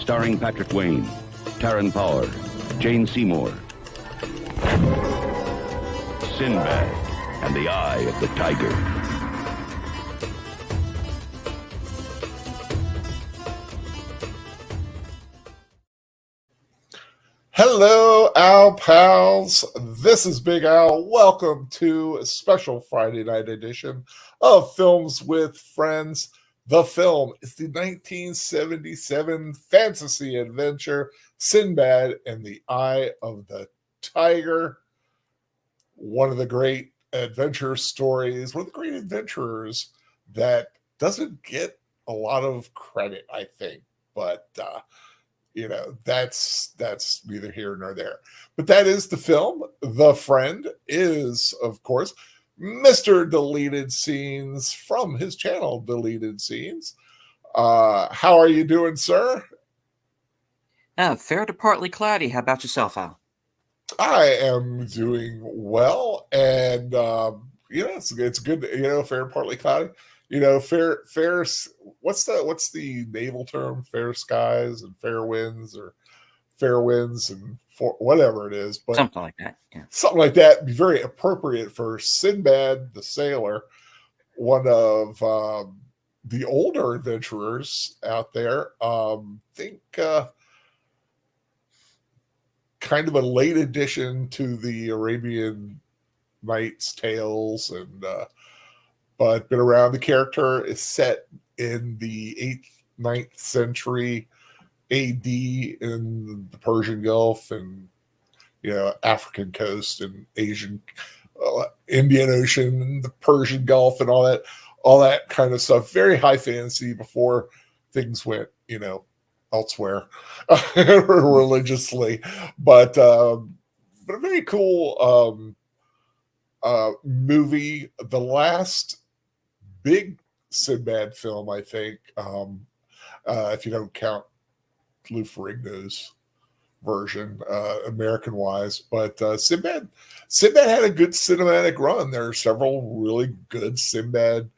Starring Patrick Wayne, Taron Power, Jane Seymour. SINBAD and the Eye of the Tiger. Hello, Al pals. This is Big Al. Welcome to a special Friday night edition of Films with Friends. The film is the 1977 fantasy adventure SINBAD and the Eye of the Tiger. One of the great adventure stories, one of the great adventurers that doesn't get a lot of credit, I think, but that's neither here nor there. But that is the film. The Friend is, of course, Mr. Deleted Scenes from his channel, Deleted Scenes. How are you doing, sir? Fair to partly cloudy. How about yourself, Al? I am doing well, and it's good. Fair, partly cloudy. Fair. What's the naval term? Fair skies and fair winds, or fair winds and whatever it is, but something like that. Yeah, something like that would be very appropriate for SINBAD the sailor, one of the older adventurers out there. Think kind of a late addition to the Arabian Nights tales, and but been around. The character is set in the 9th century AD in the Persian Gulf and African coast and Asian, Indian Ocean and the Persian Gulf and all that kind of stuff. Very high fantasy before things went elsewhere religiously, but a very cool movie. The last big SINBAD film, I think, if you don't count Lou Ferrigno's version, American-wise. But SINBAD had a good cinematic run. There are several really good SINBAD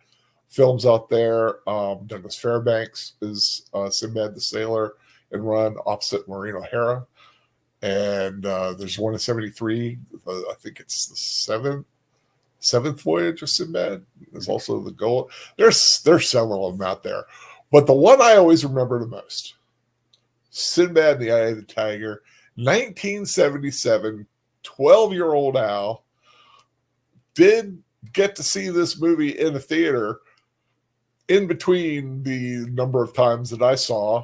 films out there. Douglas Fairbanks is SINBAD the Sailor and run opposite Maureen O'Hara. And there's one in 73. I think it's the seventh voyage of SINBAD. There's also the Gold. There's several of them out there. But the one I always remember the most, SINBAD and the Eye of the Tiger, 1977, 12-year-old Al did get to see this movie in a theater. In between the number of times that I saw,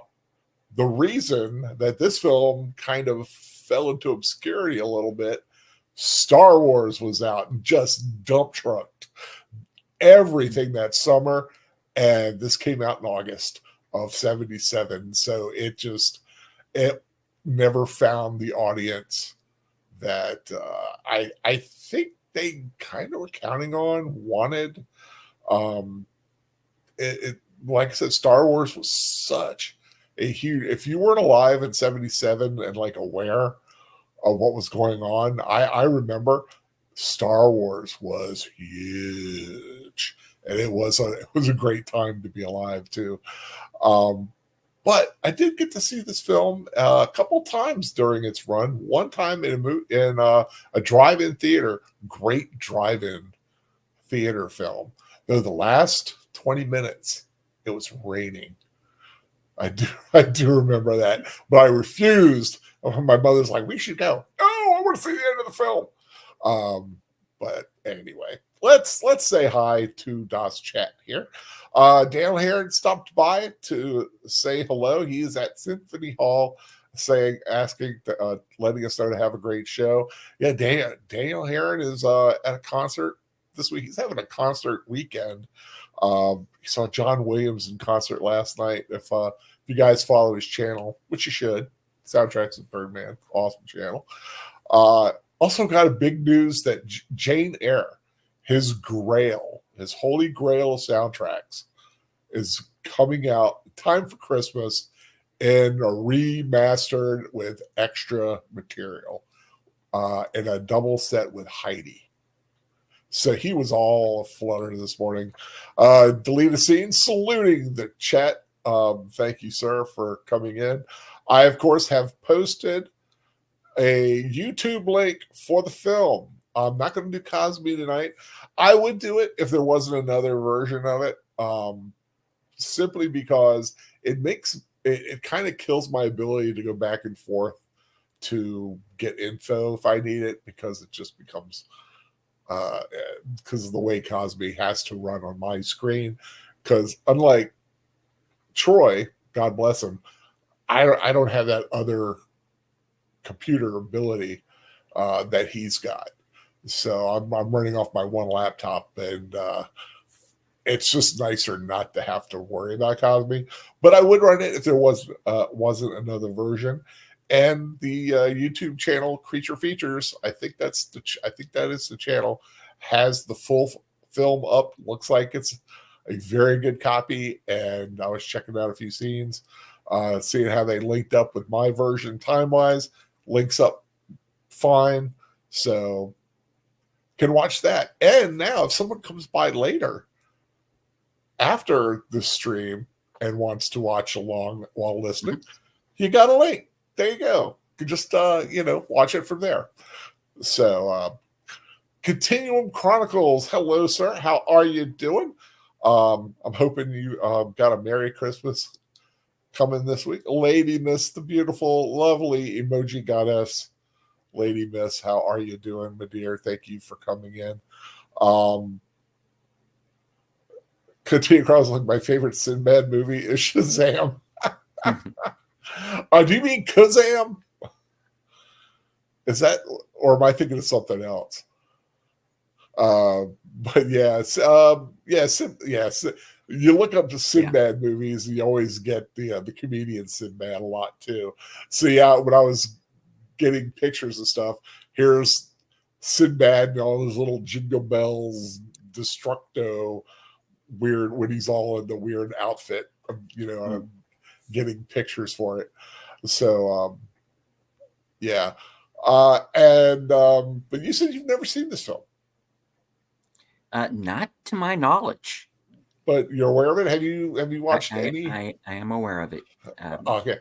the reason that this film kind of fell into obscurity a little bit, Star Wars was out and just dump trucked everything that summer, and this came out in August of 77. So it never found the audience that I think they kind of were counting on, wanted. Like I said, Star Wars was such a huge. If you weren't alive in 77 and like aware of what was going on, I remember Star Wars was huge, and it was a great time to be alive too. But I did get to see this film a couple times during its run. One time in a drive-in theater, great drive-in theater film. Though the last 20 minutes, it was raining. I do remember that, but I refused. My mother's like, "We should go." No, I want to see the end of the film. But anyway, let's say hi to Das Chat here. Dale Heron stopped by to say hello. He is at Symphony Hall, letting us know to have a great show. Yeah, Daniel Heron is at a concert this week. He's having a concert weekend. You saw John Williams in concert last night. If you guys follow his channel, which you should, Soundtracks with Birdman, awesome channel. Also got a big news that Jane Eyre, his holy grail of soundtracks, is coming out time for Christmas in a remastered with extra material in a double set with Heidi. So he was all aflutter this morning. Deleted Scene, saluting the chat. Thank you, sir, for coming in. I, of course, have posted a YouTube link for the film. I'm not going to do Cosby tonight. I would do it if there wasn't another version of it, simply because it kind of kills my ability to go back and forth to get info if I need it, because it just becomes because of the way Cosby has to run on my screen. Because unlike Troy, God bless him, I don't have that other computer ability that he's got. So I'm running off my one laptop, and it's just nicer not to have to worry about Cosby. But I would run it if there wasn't another version. And the YouTube channel Creature Features, I think that is the channel, has the full film up. Looks like it's a very good copy, and I was checking out a few scenes, seeing how they linked up with my version time-wise. Links up fine, so can watch that. And now if someone comes by later after the stream and wants to watch along while listening, you got a link. There you go. You can just watch it from there. So Continuum Chronicles, hello sir, how are you doing? I'm hoping you got a Merry Christmas coming this week. Lady Miss, the beautiful, lovely emoji goddess. Lady Miss, how are you doing, my dear? Thank you for coming in. Continue Chronicles, my favorite Sinbad movie is Shazam. Do you mean Kazam? Is that, or am I thinking of something else? But yes, yes. You look up the Sinbad movies, and you always get the comedian Sinbad a lot too. So yeah, when I was getting pictures and stuff, here's Sinbad and all those little jingle bells, Destructo, weird when he's all in the weird outfit. I'm getting pictures for it. So yeah, but you said you've never seen this film. Not to my knowledge. But you're aware of it? Have you watched any? I am aware of it. Okay.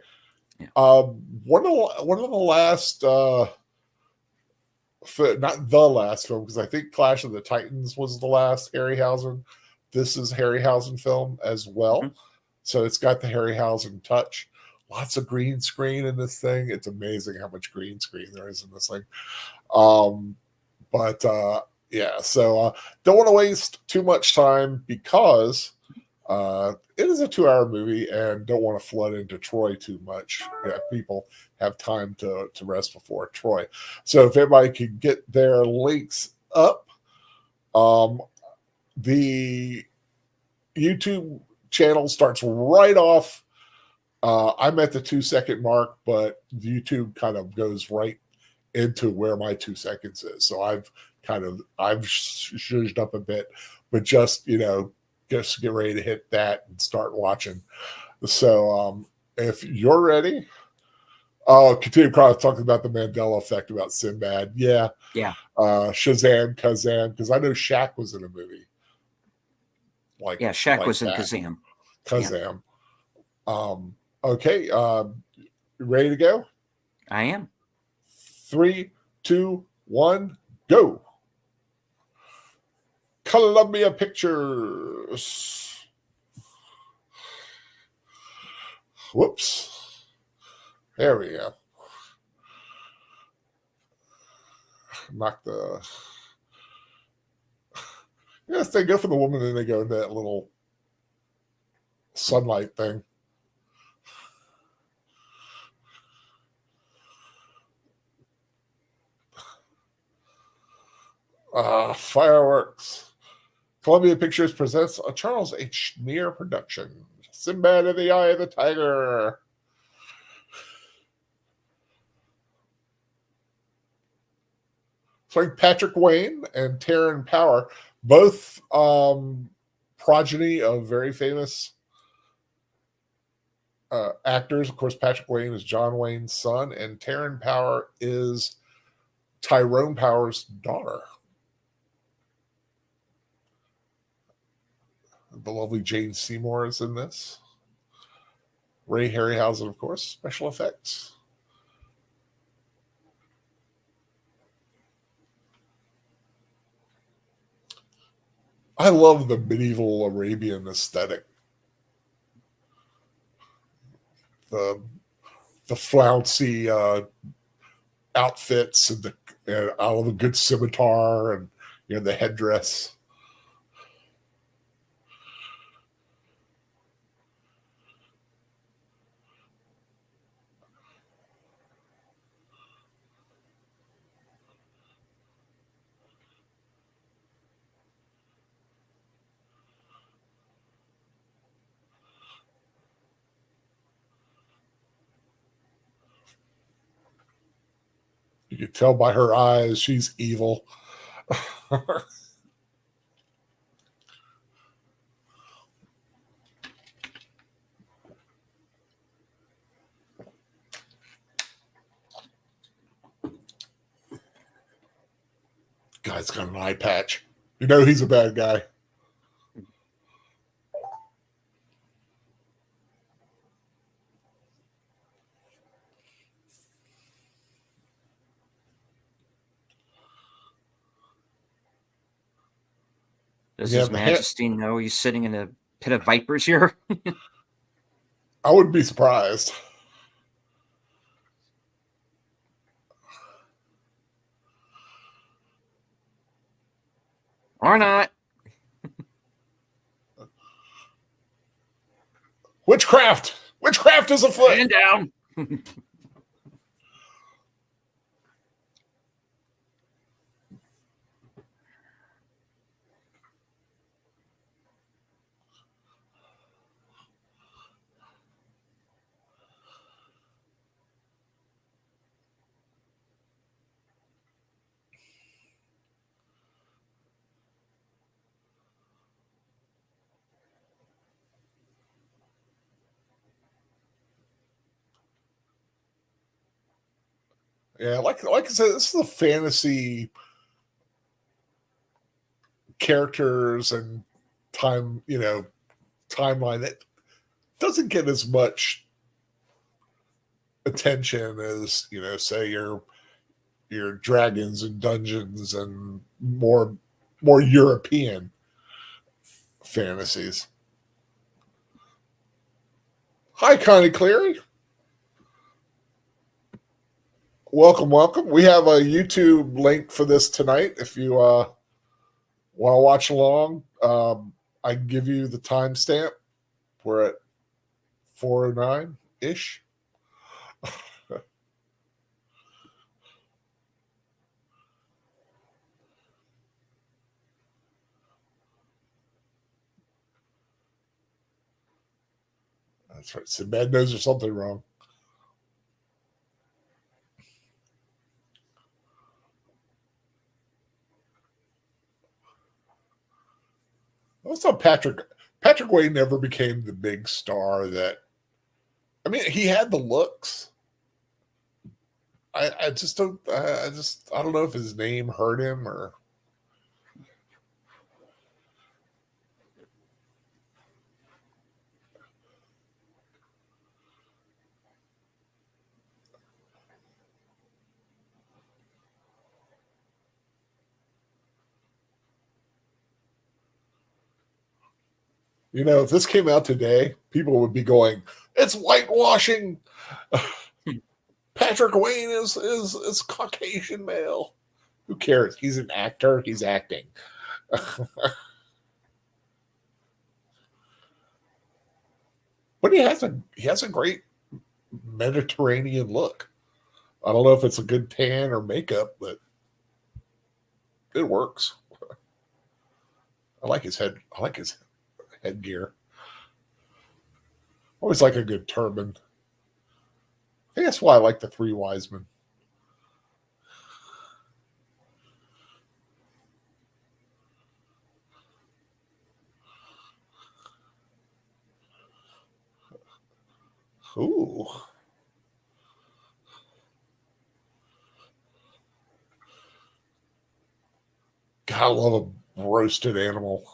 Yeah. One of the last, not the last film, because I think Clash of the Titans was the last Harryhausen. This is Harryhausen film as well. Mm-hmm. So it's got the Harryhausen touch. Lots of green screen in this thing. It's amazing how much green screen there is in this thing. Yeah, so don't want to waste too much time, because it is a 2-hour movie, and don't want to flood into Troy too much. Yeah, people have time to rest before Troy. So if everybody could get their links up, the YouTube channel starts right off. I'm at the 2-second mark, but YouTube kind of goes right into where my 2 seconds is. So I've zhuzhed up a bit, but just get ready to hit that and start watching. So if you're ready, continue talking about the Mandela effect about Sinbad. Yeah. Shazam, Kazam, because I know Shaq was in a movie. Shaq was in Kazam. Kazam. Yeah. Okay. You ready to go? I am. 3, 2, 1, go. Columbia Pictures. Whoops. There we go. Knock the. Yes, they go for the woman, and they go into that little sunlight thing. Fireworks. Columbia Pictures presents a Charles H. Neer production, Sinbad in the Eye of the Tiger. Starring Patrick Wayne and Taryn Power, both progeny of very famous actors. Of course, Patrick Wayne is John Wayne's son, and Taryn Power is Tyrone Power's daughter. The lovely Jane Seymour is in this. Ray Harryhausen, of course, special effects. I love the medieval Arabian aesthetic. The flouncy outfits and all the good scimitar and the headdress. You can tell by her eyes she's evil. Guy's got an eye patch. You know he's a bad guy. Does His Majesty know he's sitting in a pit of vipers here? I wouldn't be surprised. Or not. Witchcraft! Witchcraft is afoot! Stand down. Yeah, like I said, this is a fantasy characters and timeline that doesn't get as much attention as say your dragons and dungeons and more European fantasies. Hi, Connie Cleary. Welcome. We have a YouTube link for this tonight. If you want to watch along, I can give you the timestamp. We're at 4:09-ish. That's right. SINBAD knows there's something wrong. I thought Patrick Wayne never became the big star that. I mean, he had the looks. I just don't. I don't know if his name hurt him or. If this came out today, people would be going, "It's whitewashing." Patrick Wayne is Caucasian male. Who cares? He's an actor. He's acting. But he has a great Mediterranean look. I don't know if it's a good tan or makeup, but it works. I like his headgear. Always like a good turban. I think that's why I like the Three Wise Men. Ooh. God, I love a roasted animal.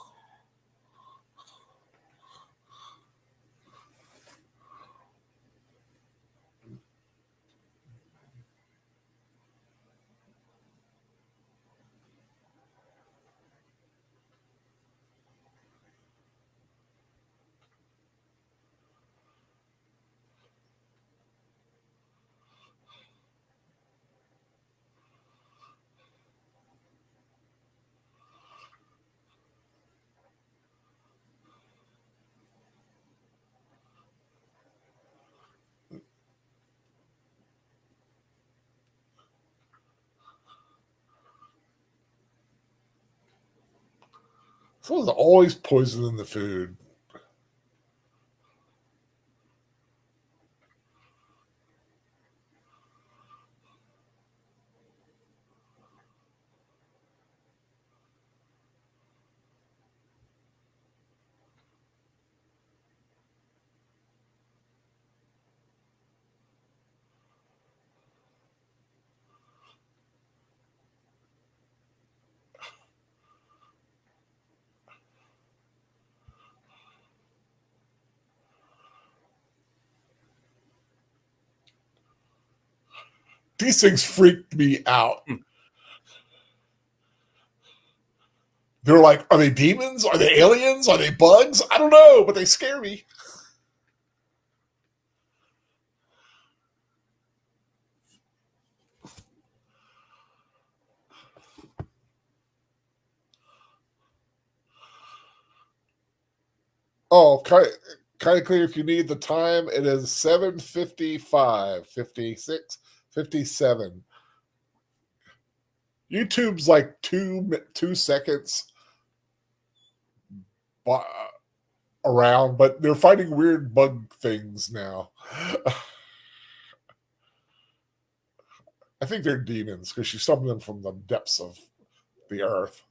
Someone's always poisoning the food. These things freaked me out. They're like, are they demons? Are they aliens? Are they bugs? I don't know, but they scare me. Oh, kind of clear if you need the time. It is 7:55, 56, 57. YouTube's like 2 seconds around, but they're finding weird bug things now. I think they're demons because she summoned them from the depths of the earth.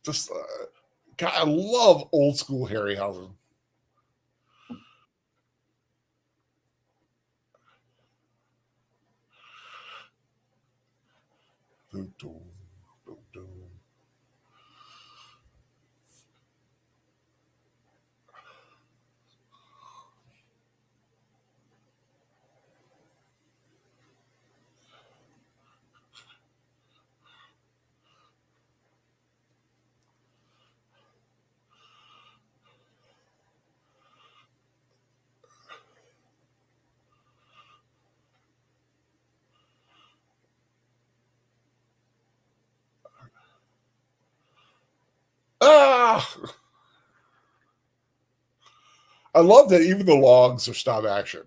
Just, God, I love old school Harryhausen. Ah! I love that even the logs are stop action.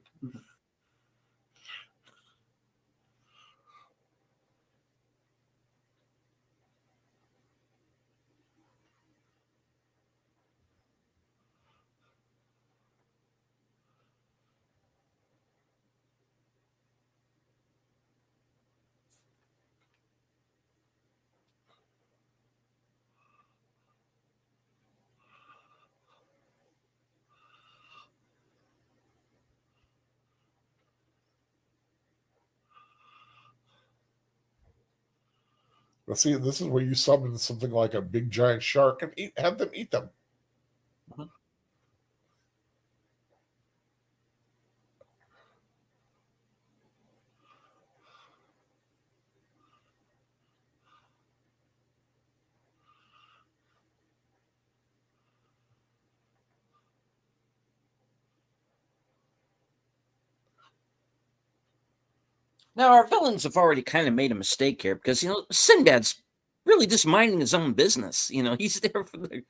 Let's see, this is where you summon something like a big giant shark and have them eat them. Mm-hmm. Now, our villains have already kind of made a mistake here because, Sinbad's really just minding his own business. He's there for the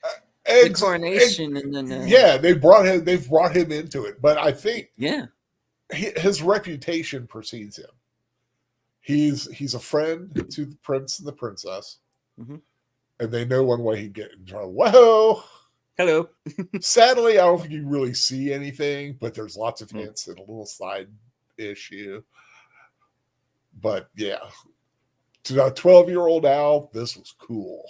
coronation, and then yeah, they've brought him into it, but I think yeah, his reputation precedes him. He's a friend to the prince and the princess, mm-hmm. and they know one way he'd get in trouble. Whoa! Hello. Sadly, I don't think you really see anything, but there's lots of hints and a little side issue. But yeah, to a 12-year-old Al, this was cool.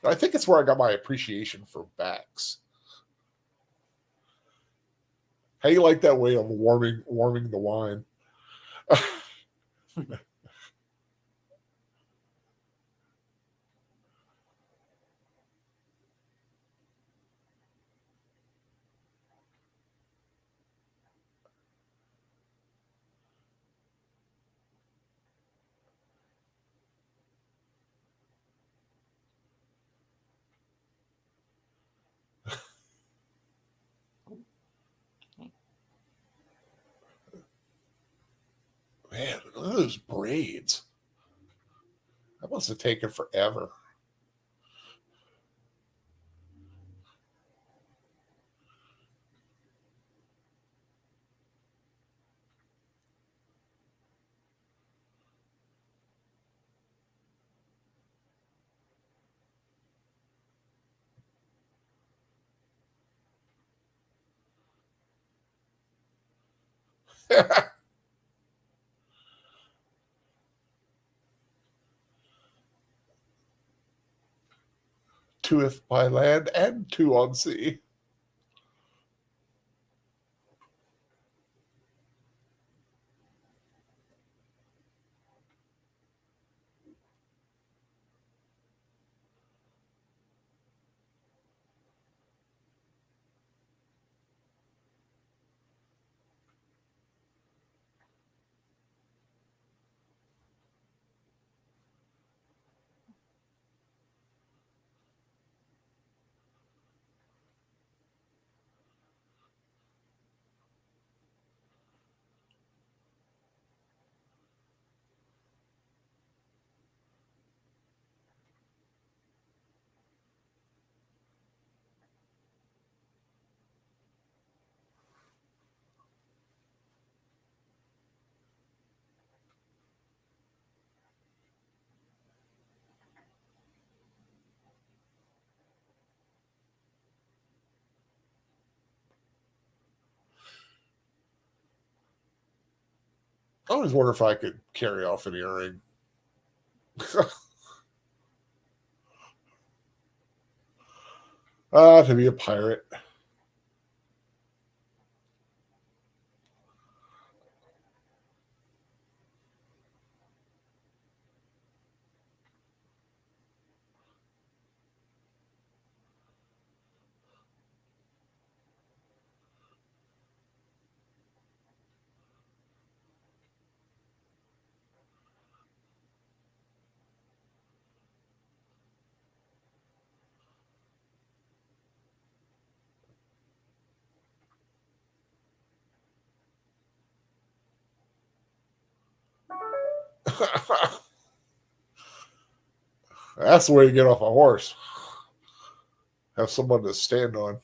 I think it's where I got my appreciation for backs. How you like that way of warming the wine? Man, look at those braids. That must have taken forever. Two by land and two on sea. I always wonder if I could carry off an earring. To be a pirate. That's the way to get off a horse. Have someone to stand on.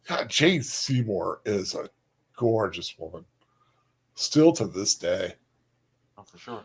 God, Jane Seymour is a gorgeous woman. Still to this day. Oh, for sure.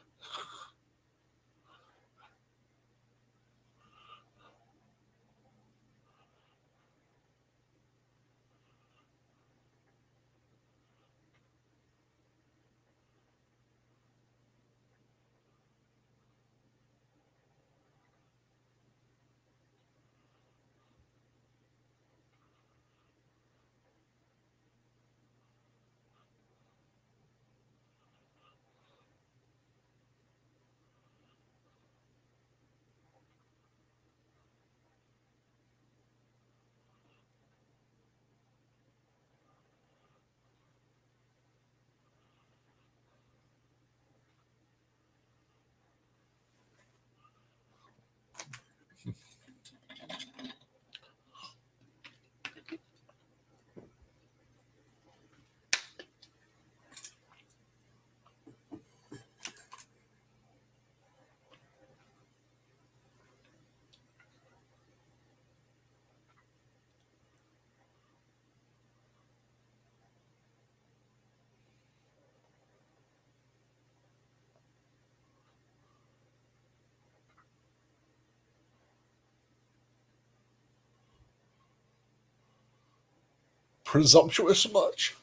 Presumptuous much?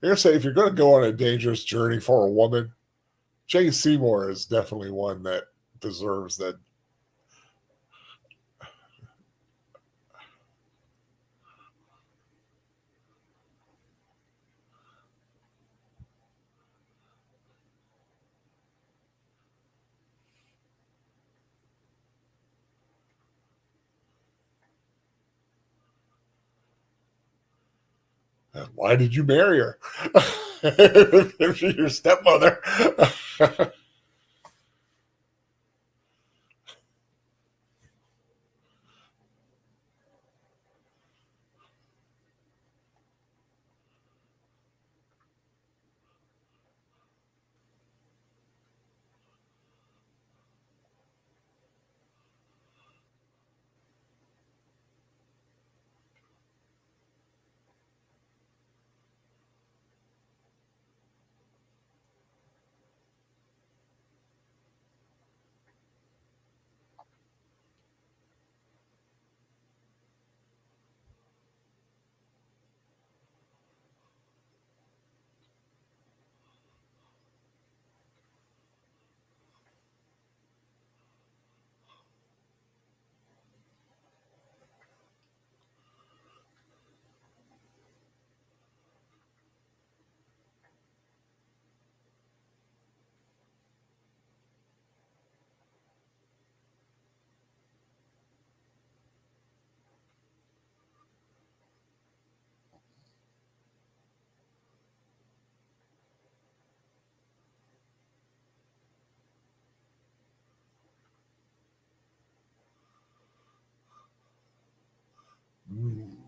I'm gonna say if you're going to go on a dangerous journey for a woman, Jane Seymour is definitely one that deserves that. Why did you marry her? If she's your stepmother.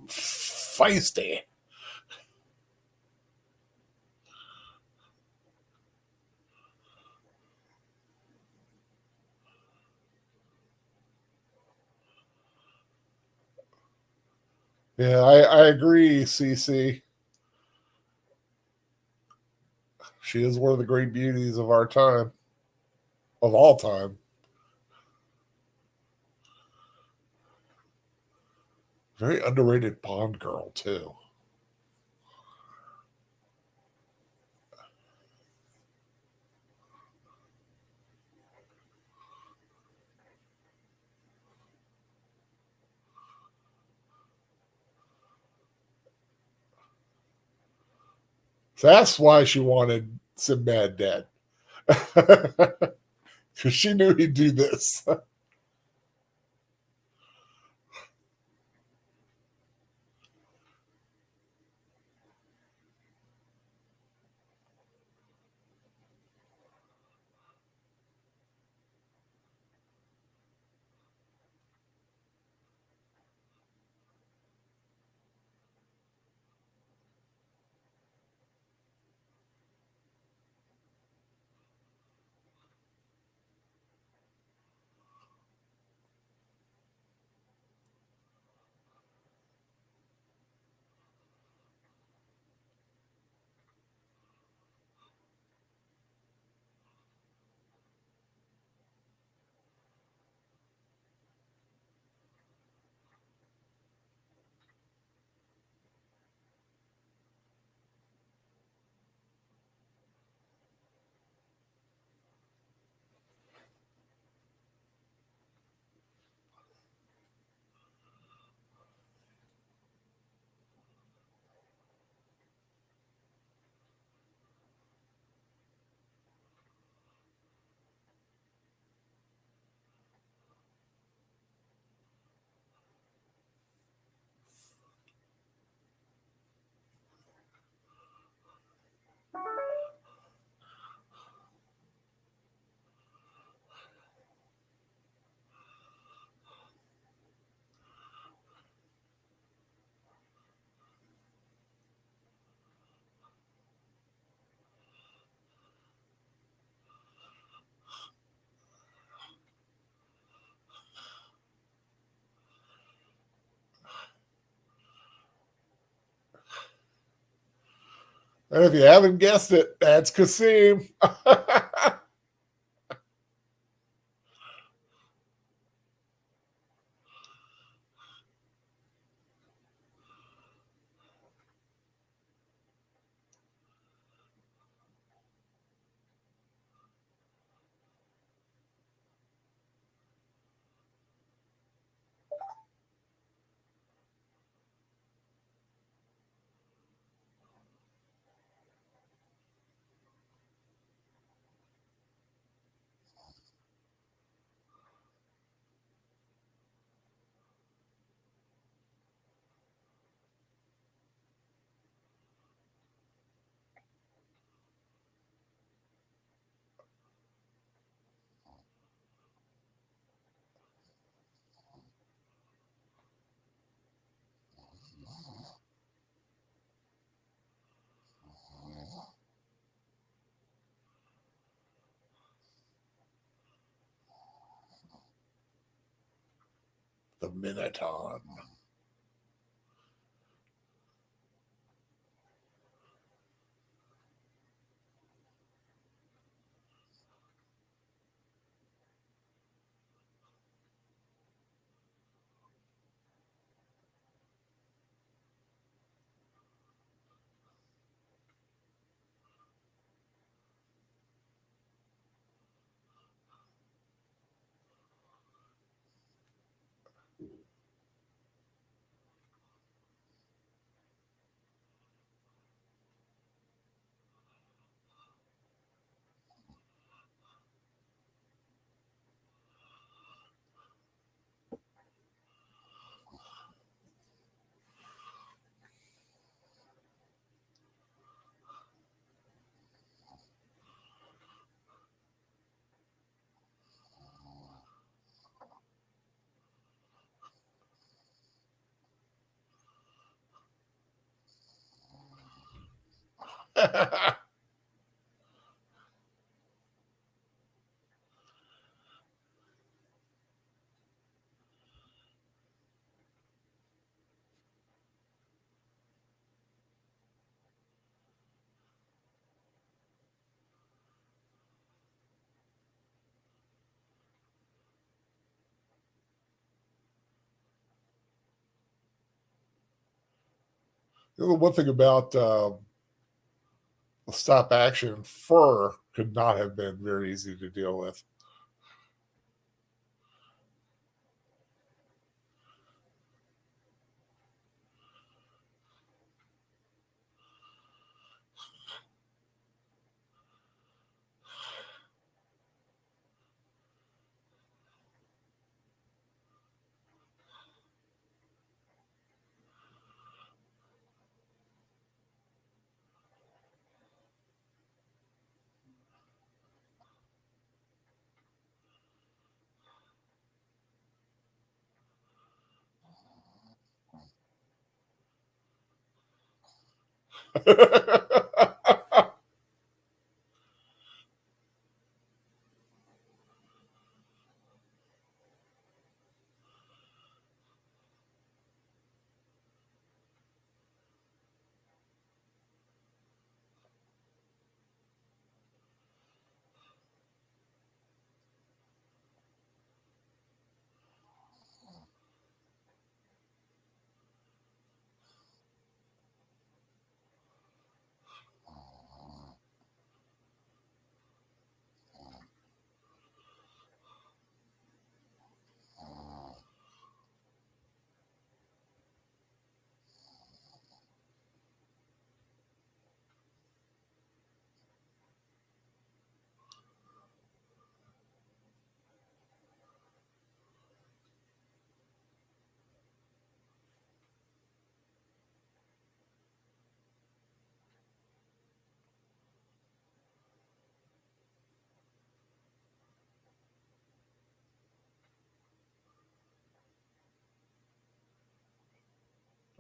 Feisty. Yeah, I agree, CC. She is one of the great beauties of our time, of all time. Very underrated Bond girl, too. So that's why she wanted Sinbad dead. Because she knew he'd do this. And if you haven't guessed it, that's Kasim. The Minotaur. The one thing about the stop action, fur could not have been very easy to deal with.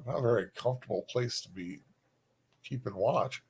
Not a very comfortable place to be keeping watch.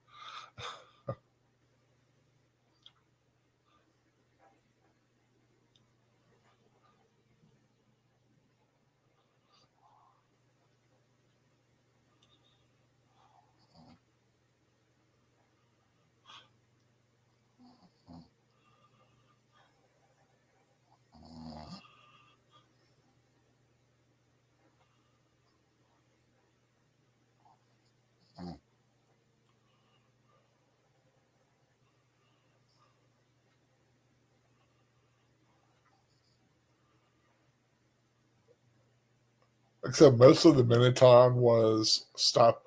Except most of the Minotaur was stop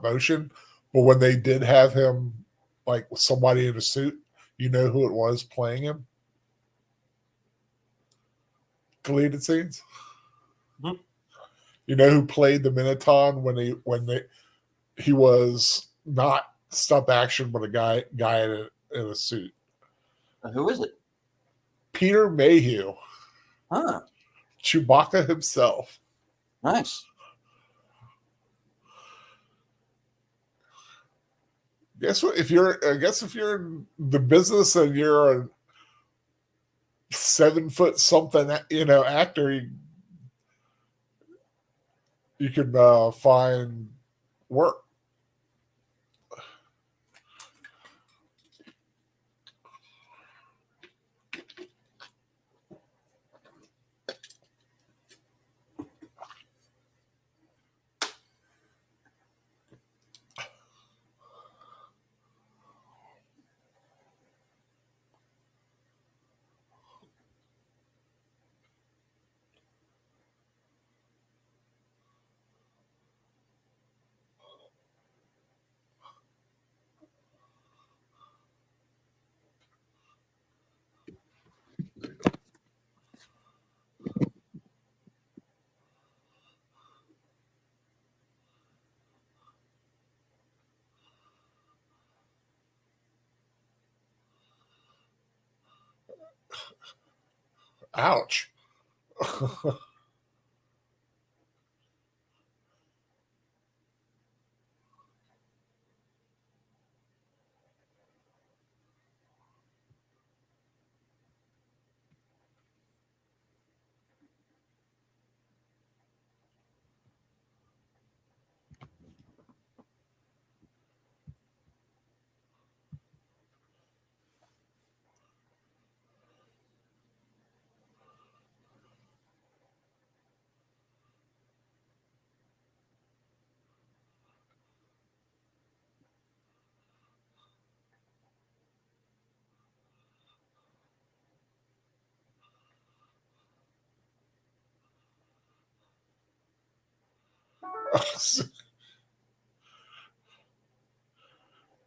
motion, but when they did have him like with somebody in a suit, you know who it was playing him? Deleted scenes. Mhm. You know who played the Minotaur when he was not stop action, but a guy in a suit. Who is it? Peter Mayhew, Huh. Chewbacca himself. Nice. Guess what? I guess if you're in the business and you're a 7 foot something, actor, you you can find work. Ouch.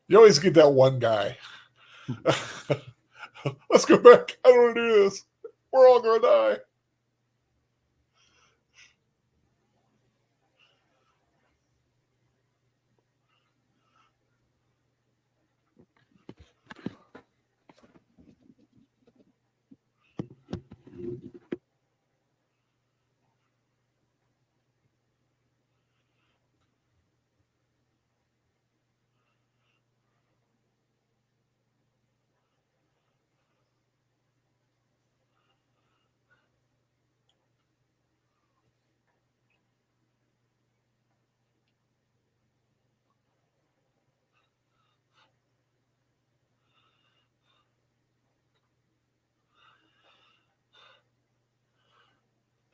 You always get that one guy. Let's go back. I don't want to do this. We're all going to die.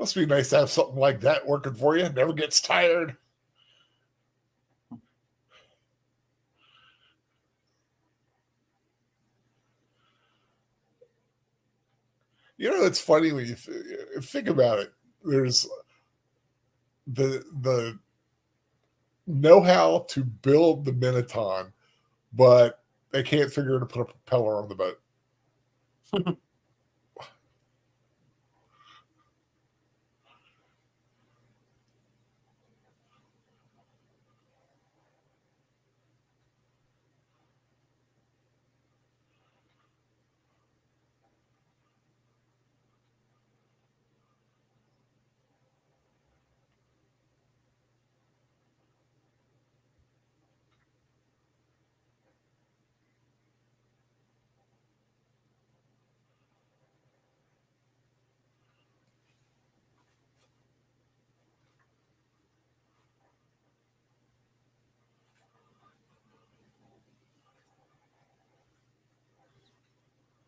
Must be nice to have something like that working for you. Never gets tired. You know, it's funny when you think about it. There's the know-how to build the Minotaur, but they can't figure out to put a propeller on the boat.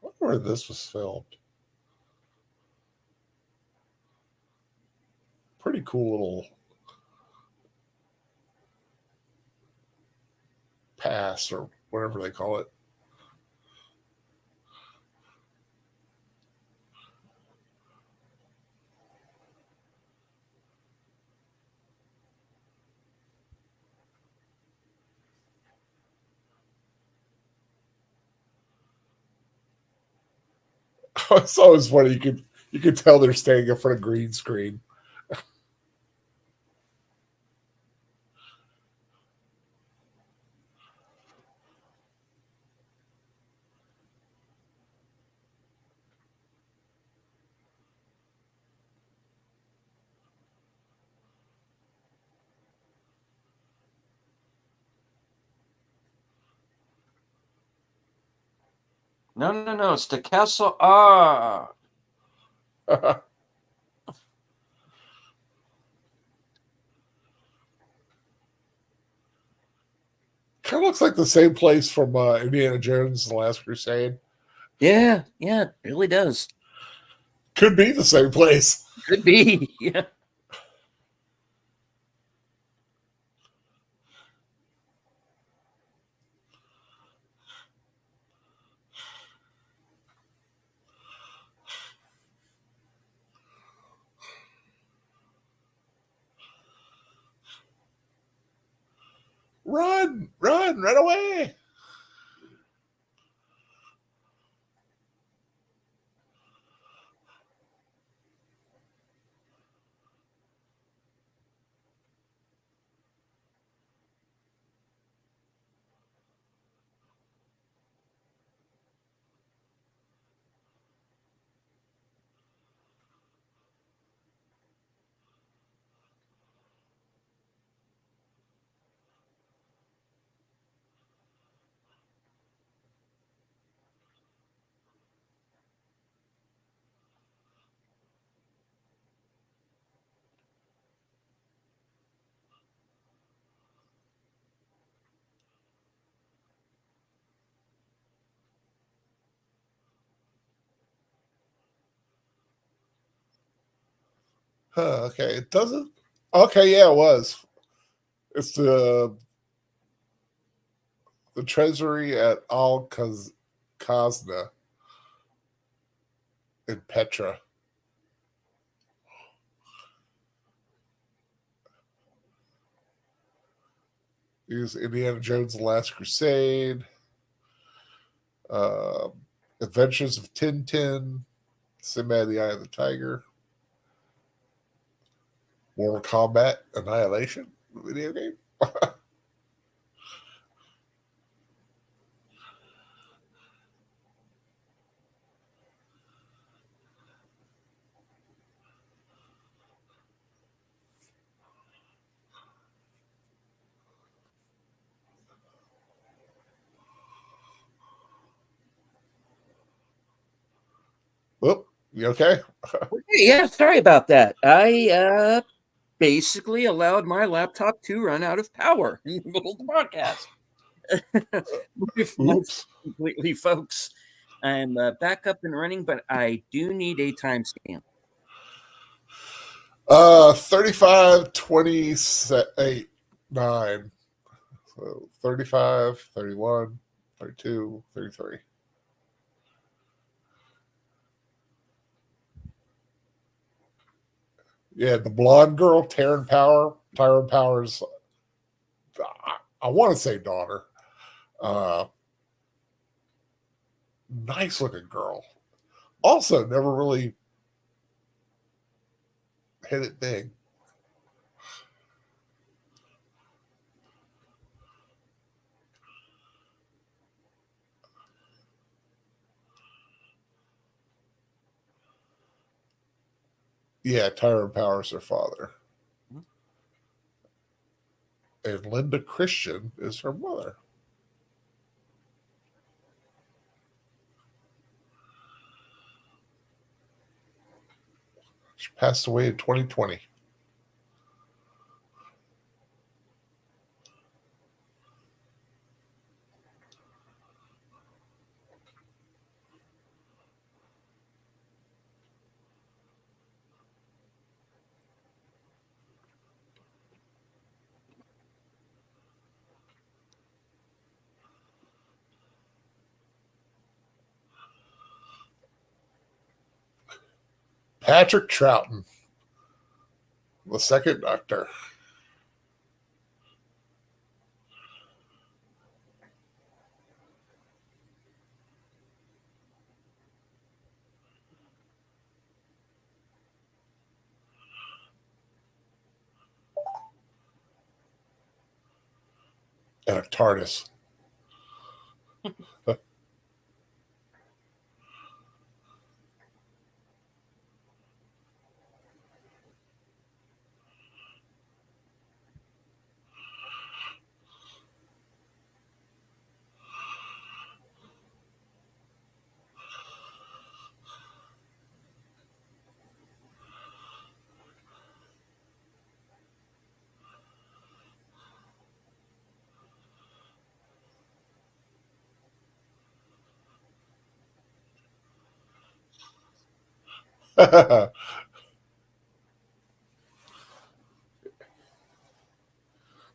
I wonder where this was filmed. Pretty cool little pass or whatever they call it. It's always funny. You could tell they're standing in front of green screen. No. It's the castle. Ah. Kind of looks like the same place from Indiana Jones and the Last Crusade. Yeah, it really does. Could be the same place. Could be, yeah. Run away. Okay, it doesn't. Okay, yeah, it was. It's the treasury at Al Khazna in Petra. He was Indiana Jones and the Last Crusade, um, Adventures of Tintin, Sinbad the Eye of the Tiger, Mortal Kombat Annihilation video game. Whoop, you okay? Yeah, sorry about that. I basically allowed my laptop to run out of power in the middle of the broadcast. Oops. Completely, folks. I'm back up and running, but I do need a timestamp. 35, 28, 9. So 35, 31, 32, 33. Yeah, the blonde girl, Tyron Power's, I want to say daughter. Nice looking girl. Also, never really hit it big. Yeah, Tyron Power's her father. And Linda Christian is her mother. She passed away in 2020. Patrick Troughton, the second Doctor. And a TARDIS.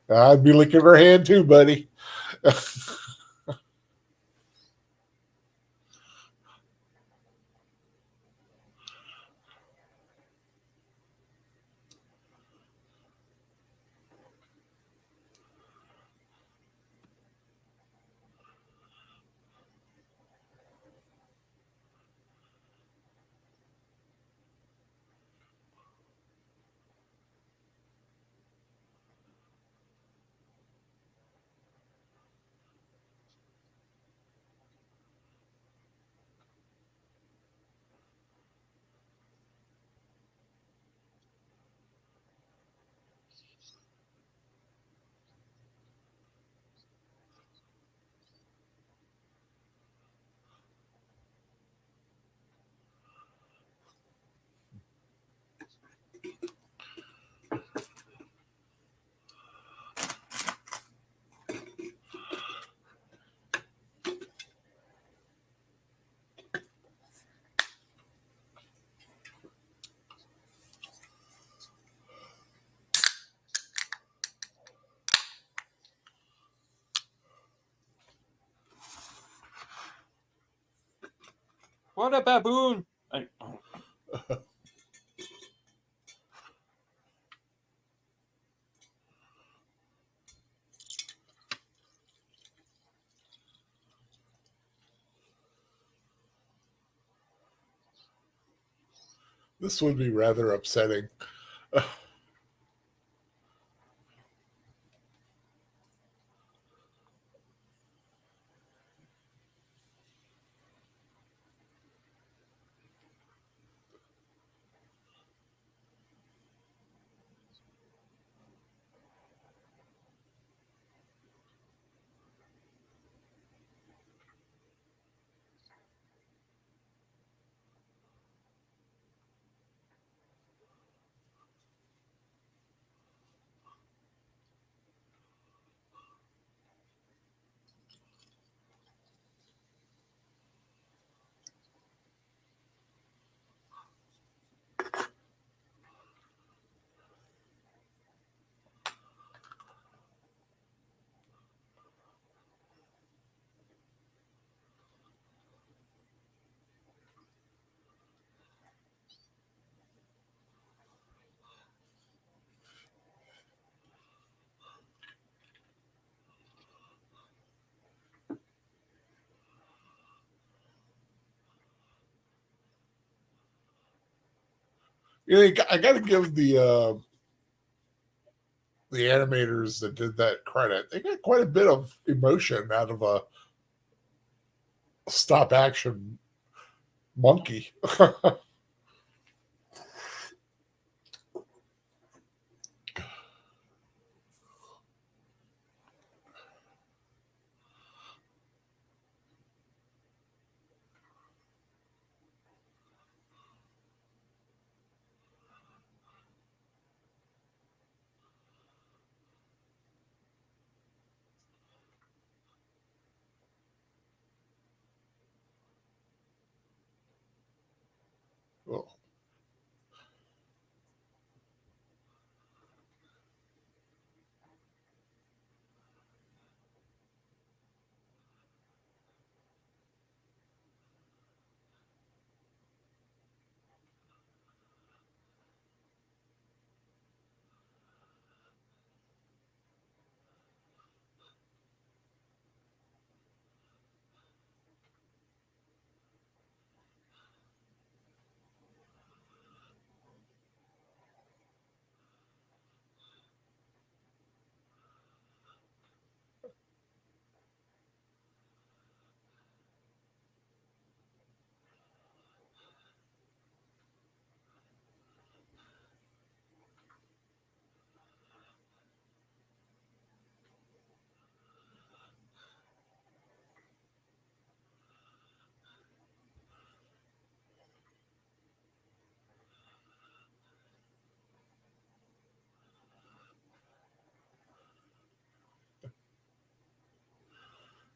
I'd be licking her hand too, buddy. What a baboon! This would be rather upsetting. I got to give the animators that did that credit. They got quite a bit of emotion out of a stop action monkey. Well,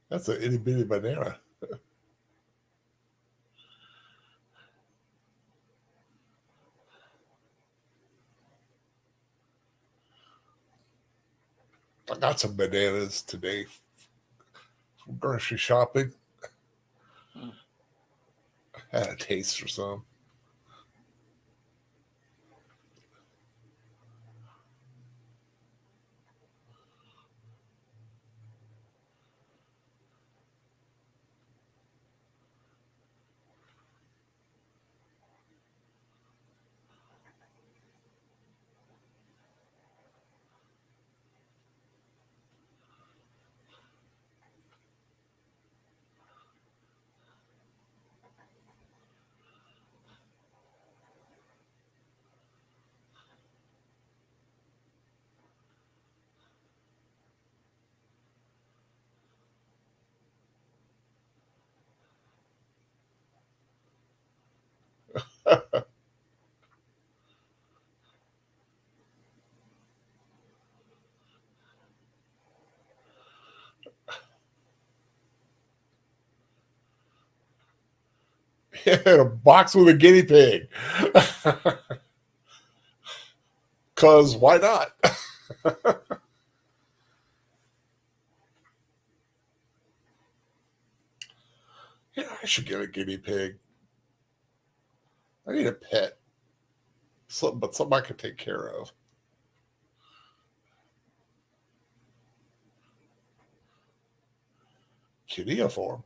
that's an itty bitty banana. I got some bananas today from grocery shopping. Hmm. Had a taste for some. In a box with a guinea pig. Because why not? Yeah, I should get a guinea pig. I need a pet. But something I can take care of. Cuneiform.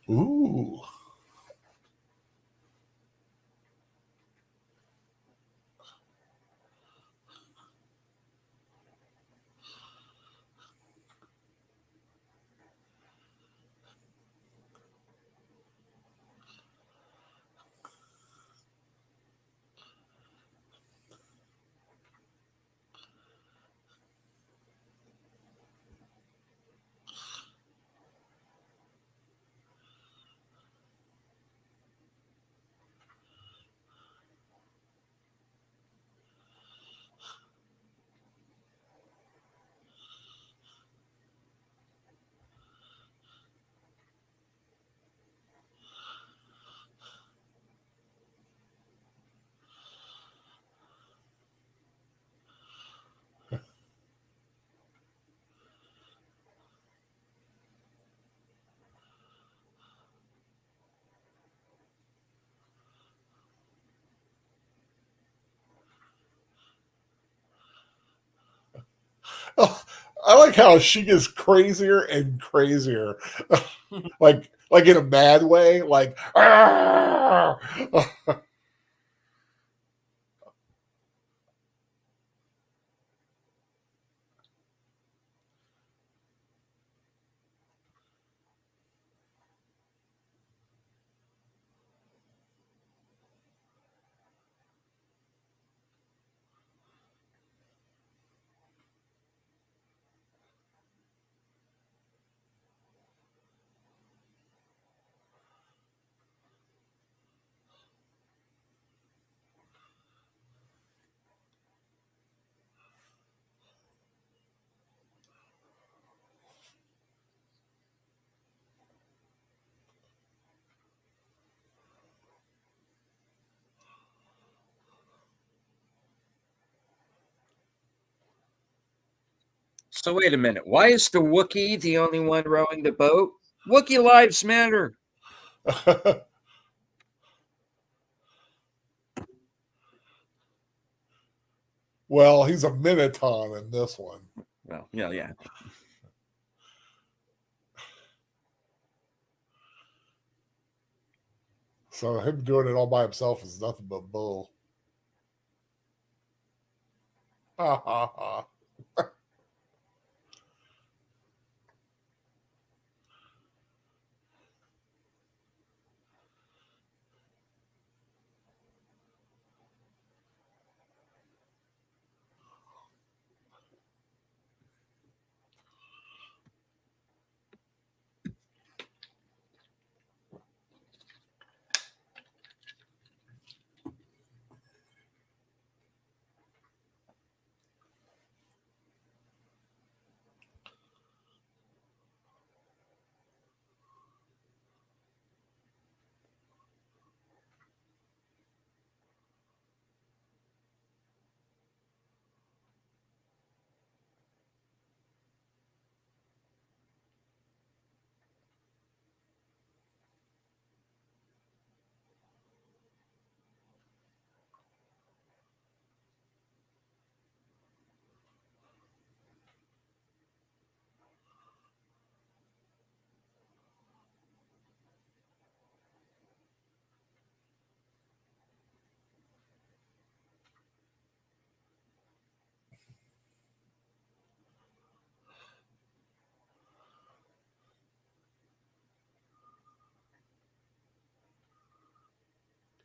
Ooh. Oh, I like how she gets crazier and crazier. like in a mad way. Like, So wait a minute. Why is the Wookiee the only one rowing the boat? Wookiee lives matter. Well, he's a Minotaur in this one. Well, yeah. So him doing it all by himself is nothing but bull. Ha ha ha.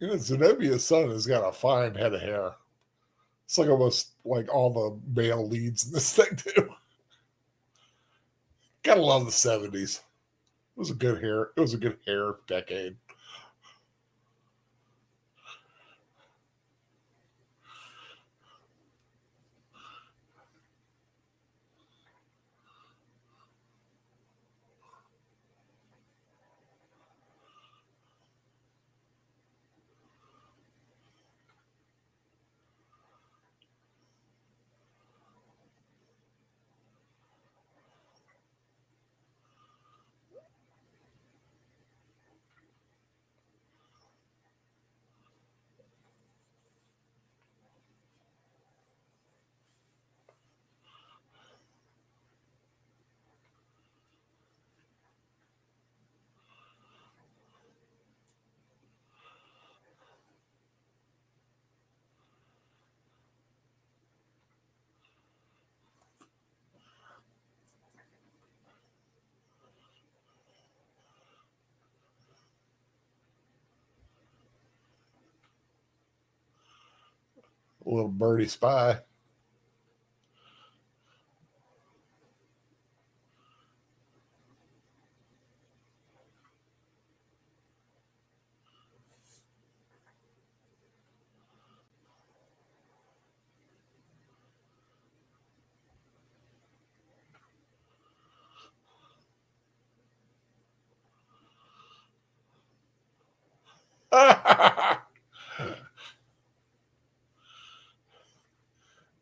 Zenobia's son has got a fine head of hair. It's like almost like all the male leads in this thing too. Gotta love the 70s. It was a good hair. It was a good hair decade. A little birdie spy.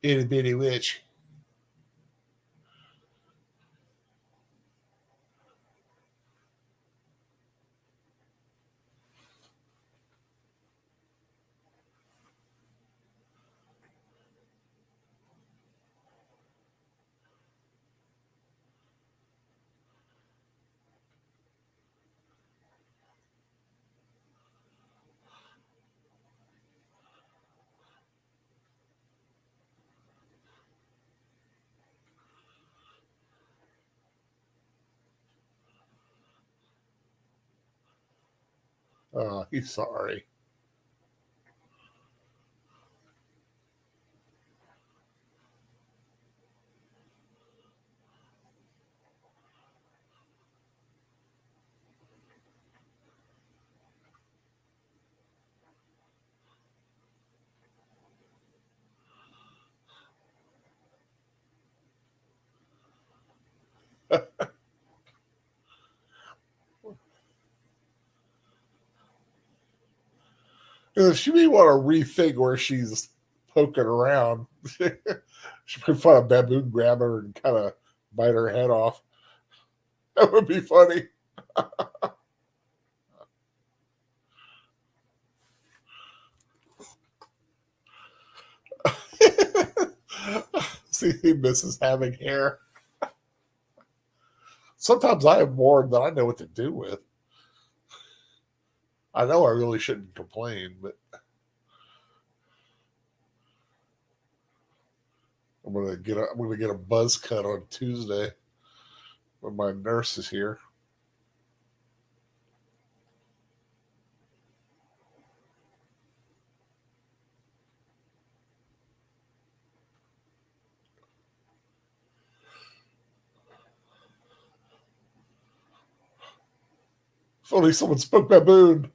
Itty bitty witch. Oh, he's sorry. She may want to rethink where she's poking around. She could find a baboon grabber and kind of bite her head off. That would be funny. See, he misses having hair. Sometimes I have more than I know what to do with. I know I really shouldn't complain, but I'm gonna get a buzz cut on Tuesday when my nurse is here. If only someone spoke baboon.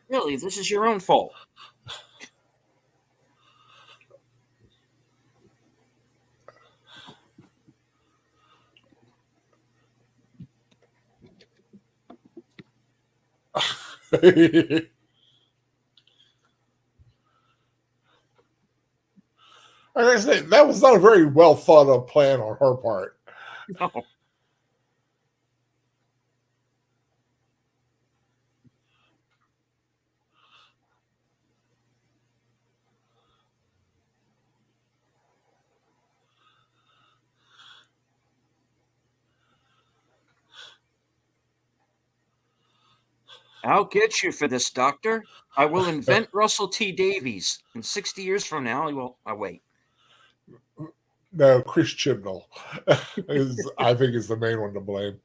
Really, this is your own fault. Like I say, that was not a very well thought of plan on her part. No. I'll get you for this, Doctor. I will invent Russell T. Davies. In 60 years from now, I'll wait. No, Chris Chibnall I think is the main one to blame.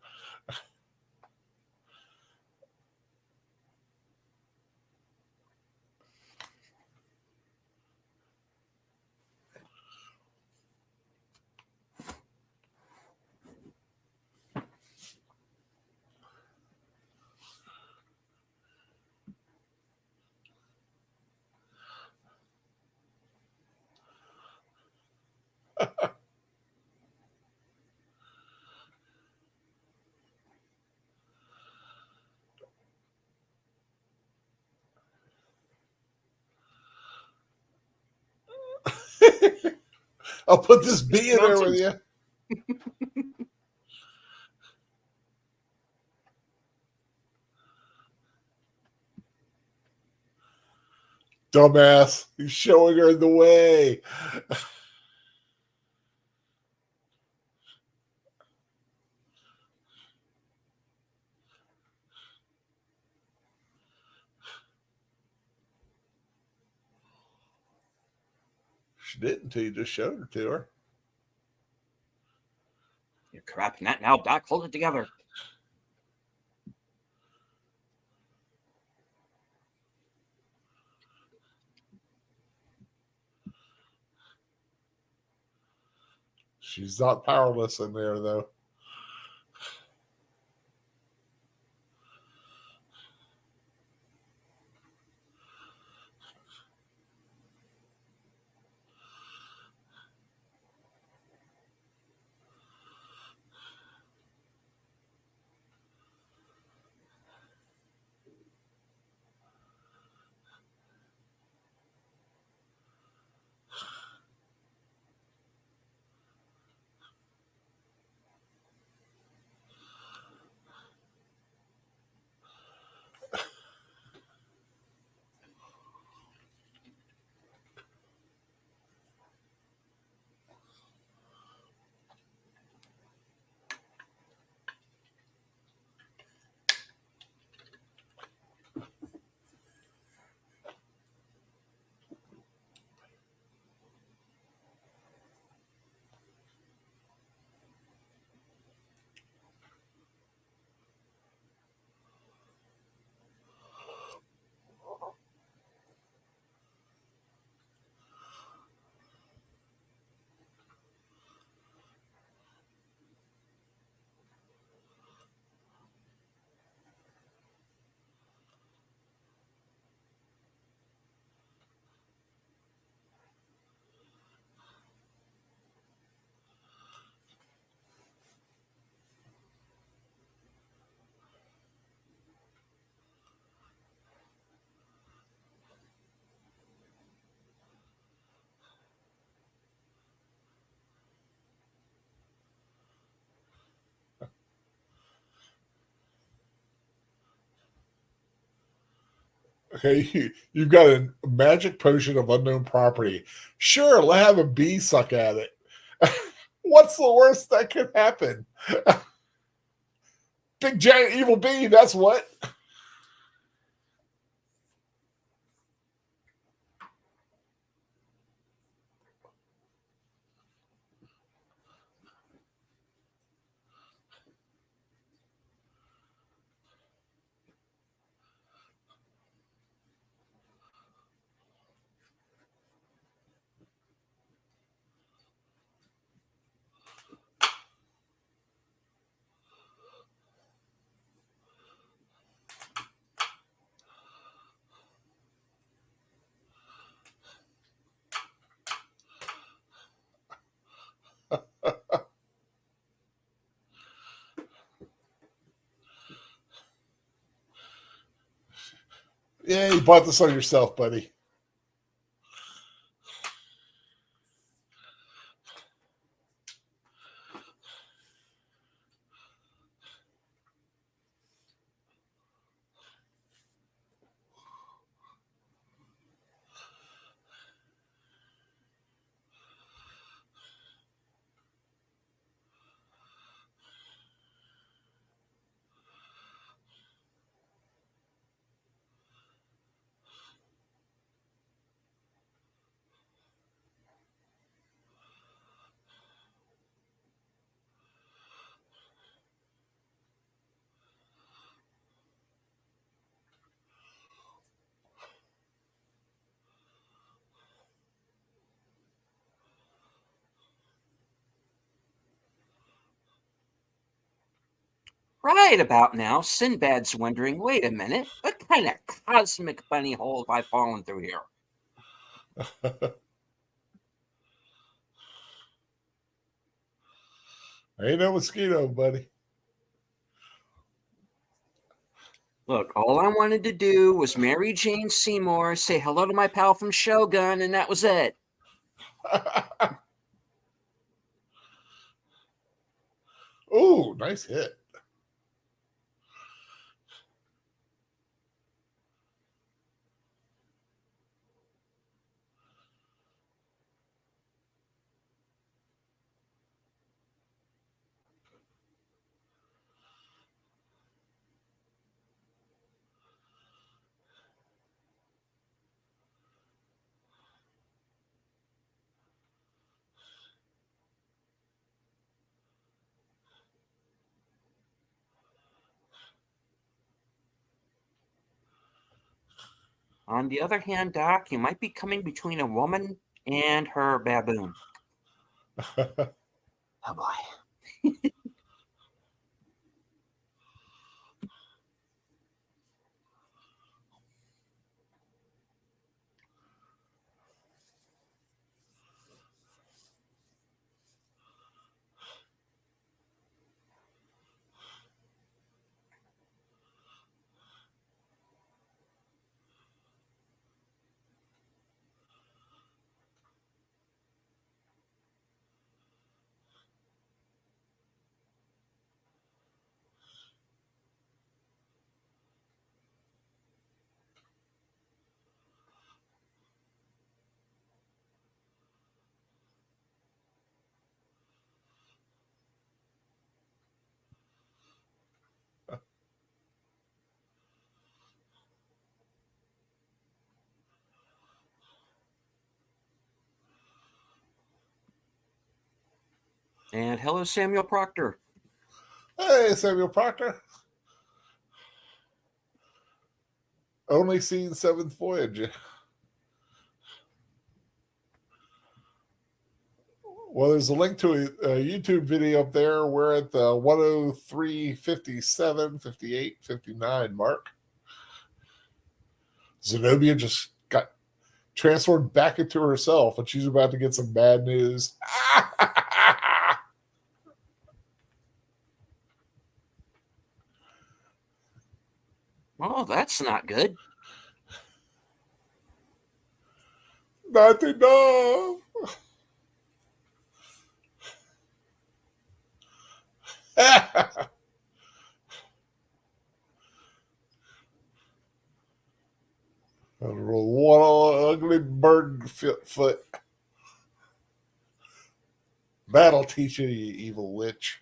I'll put this bee in there with you. Dumbass. He's showing her the way. She didn't until you just showed it to her. You're crapping that now, Doc. Hold it together. She's not powerless in there, though. Okay, you've got a magic potion of unknown property. Sure, let have a bee suck at it. What's the worst that could happen? Big giant evil bee, that's what. Yeah, you bought this on yourself, buddy. Right about now, Sinbad's wondering, wait a minute, what kind of cosmic bunny hole have I fallen through here? Ain't no mosquito, buddy. Look, all I wanted to do was marry Jane Seymour, say hello to my pal from Shogun, and that was it. Ooh, nice hit. On the other hand, Doc, you might be coming between a woman and her baboon. Oh boy. And hello, Samuel Proctor. Hey, Samuel Proctor. Only seen Seventh Voyage. Well, there's a link to a YouTube video up there. We're at the 103, 57, 58, 59 mark. Zenobia just got transformed back into herself, and she's about to get some bad news. Oh, that's not good. Not enough. foot. That'll teach you, you evil witch.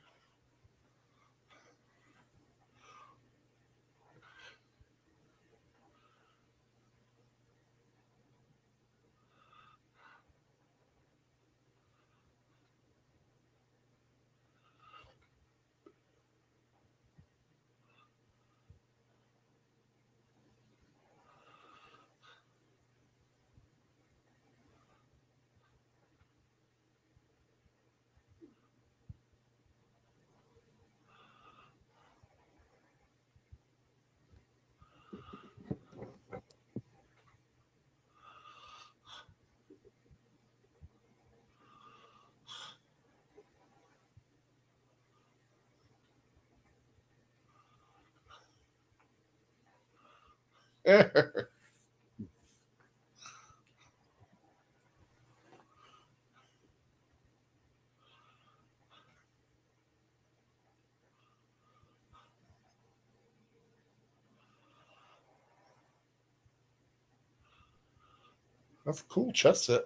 That's a cool chess set.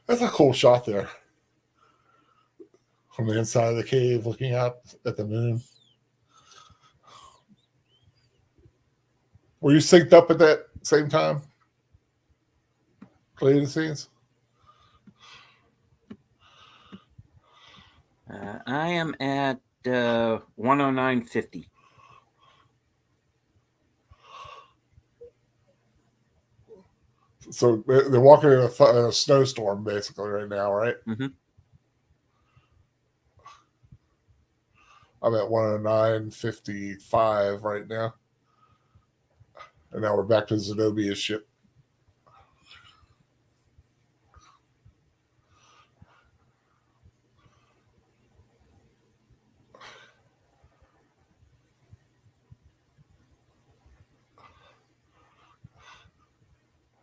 That's a cool shot there. From the inside of the cave, looking out at the moon. Were you synced up at that same time? Playing the scenes? I am at 109.50. So they're walking in a snowstorm basically right now, right? Mm-hmm. I'm at 109.55 right now. And now we're back to Zenobia's ship.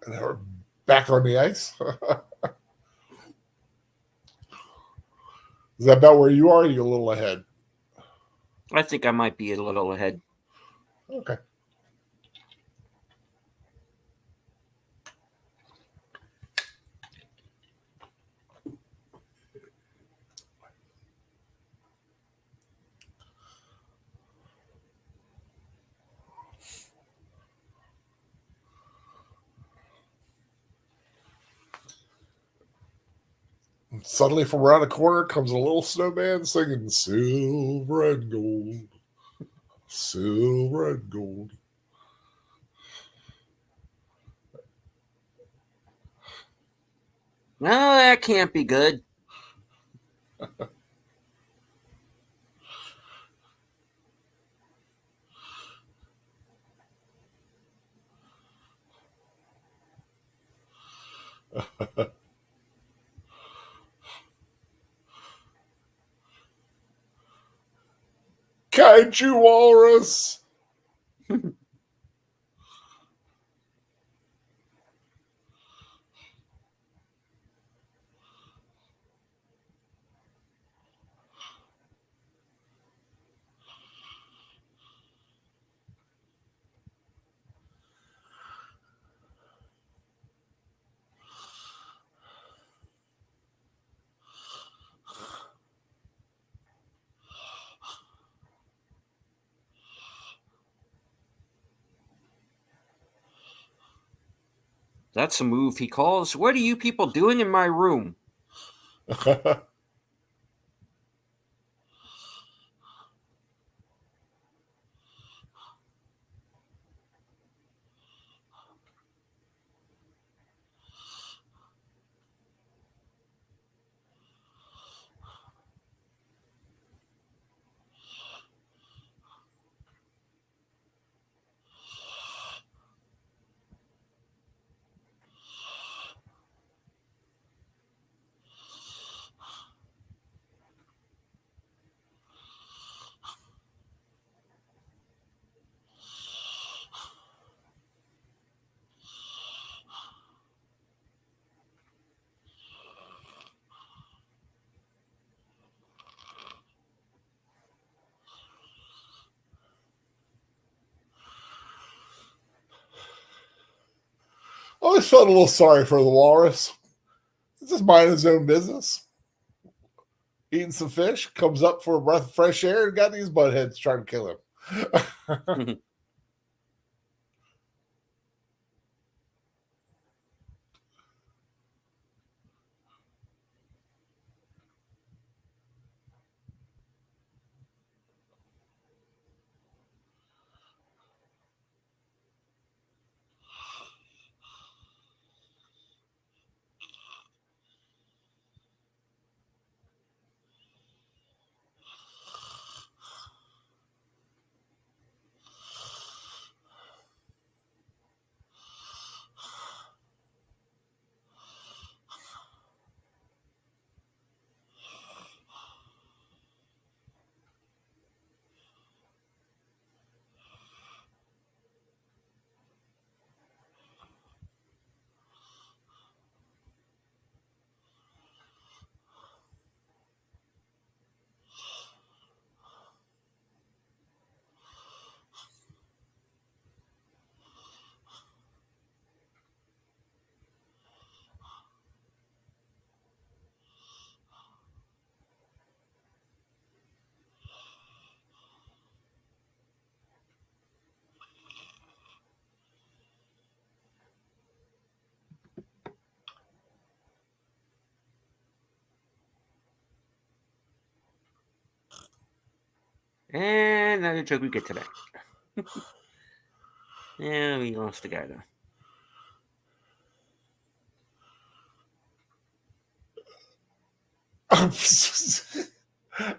And now we're back on the ice. Is that about where you are? Or are you a little ahead? I think I might be a little ahead. Okay. And suddenly, from around the corner comes a little snowman singing "Silver and Gold, Silver and Gold." No, that can't be good. Kaiju Walrus! That's a move he calls. What are you people doing in my room? I always felt a little sorry for the walrus. He's just minding his own business. Eating some fish, comes up for a breath of fresh air, and got these buttheads trying to kill him. And another joke we get today. Yeah, we lost the guy though.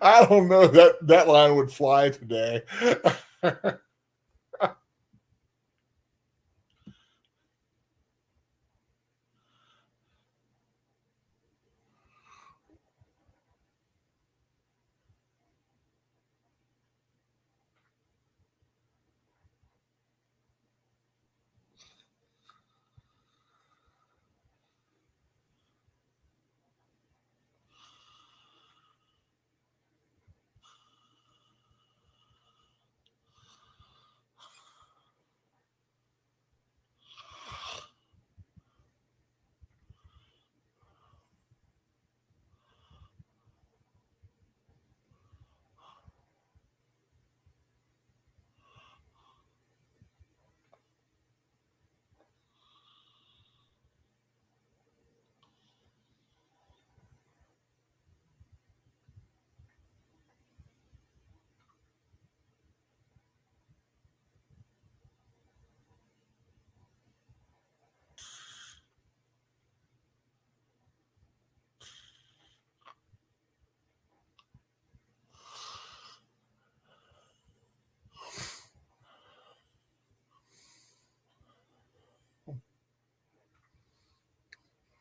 I don't know that line would fly today.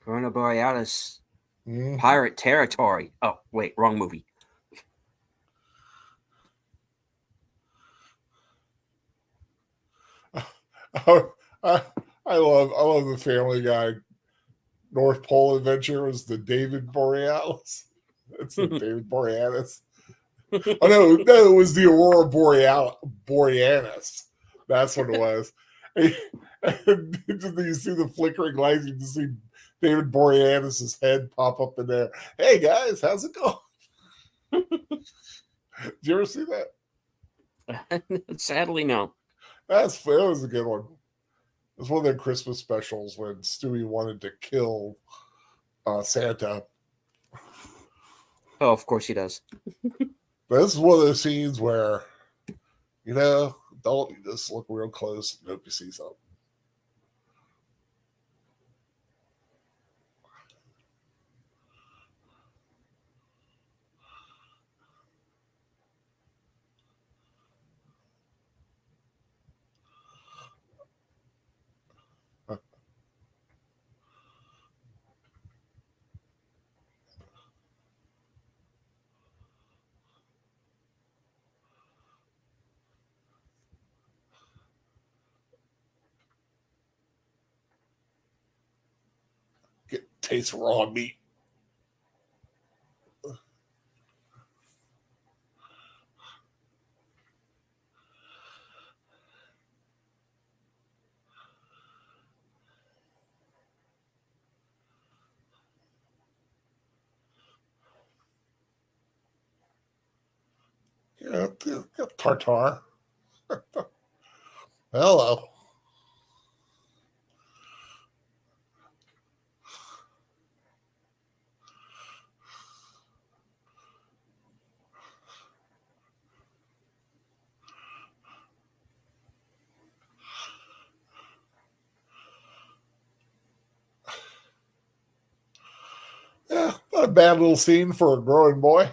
Corona Borealis, pirate territory. Oh, wait, wrong movie. I love the Family Guy North Pole adventure was the David Borealis. It's the David Borealis. Oh no, it was the Aurora Borealis. That's what it was. And you see the flickering lights, you just see David Boreanaz's head pop up in there. Hey guys, how's it going? Did you ever see that? Sadly, no. That was a good one. It was one of their Christmas specials when Stewie wanted to kill Santa. Oh, of course he does. But this is one of those scenes where, don't just look real close and hope you see something. Taste raw meat. Tartar. Hello. Yeah, not a bad little scene for a growing boy.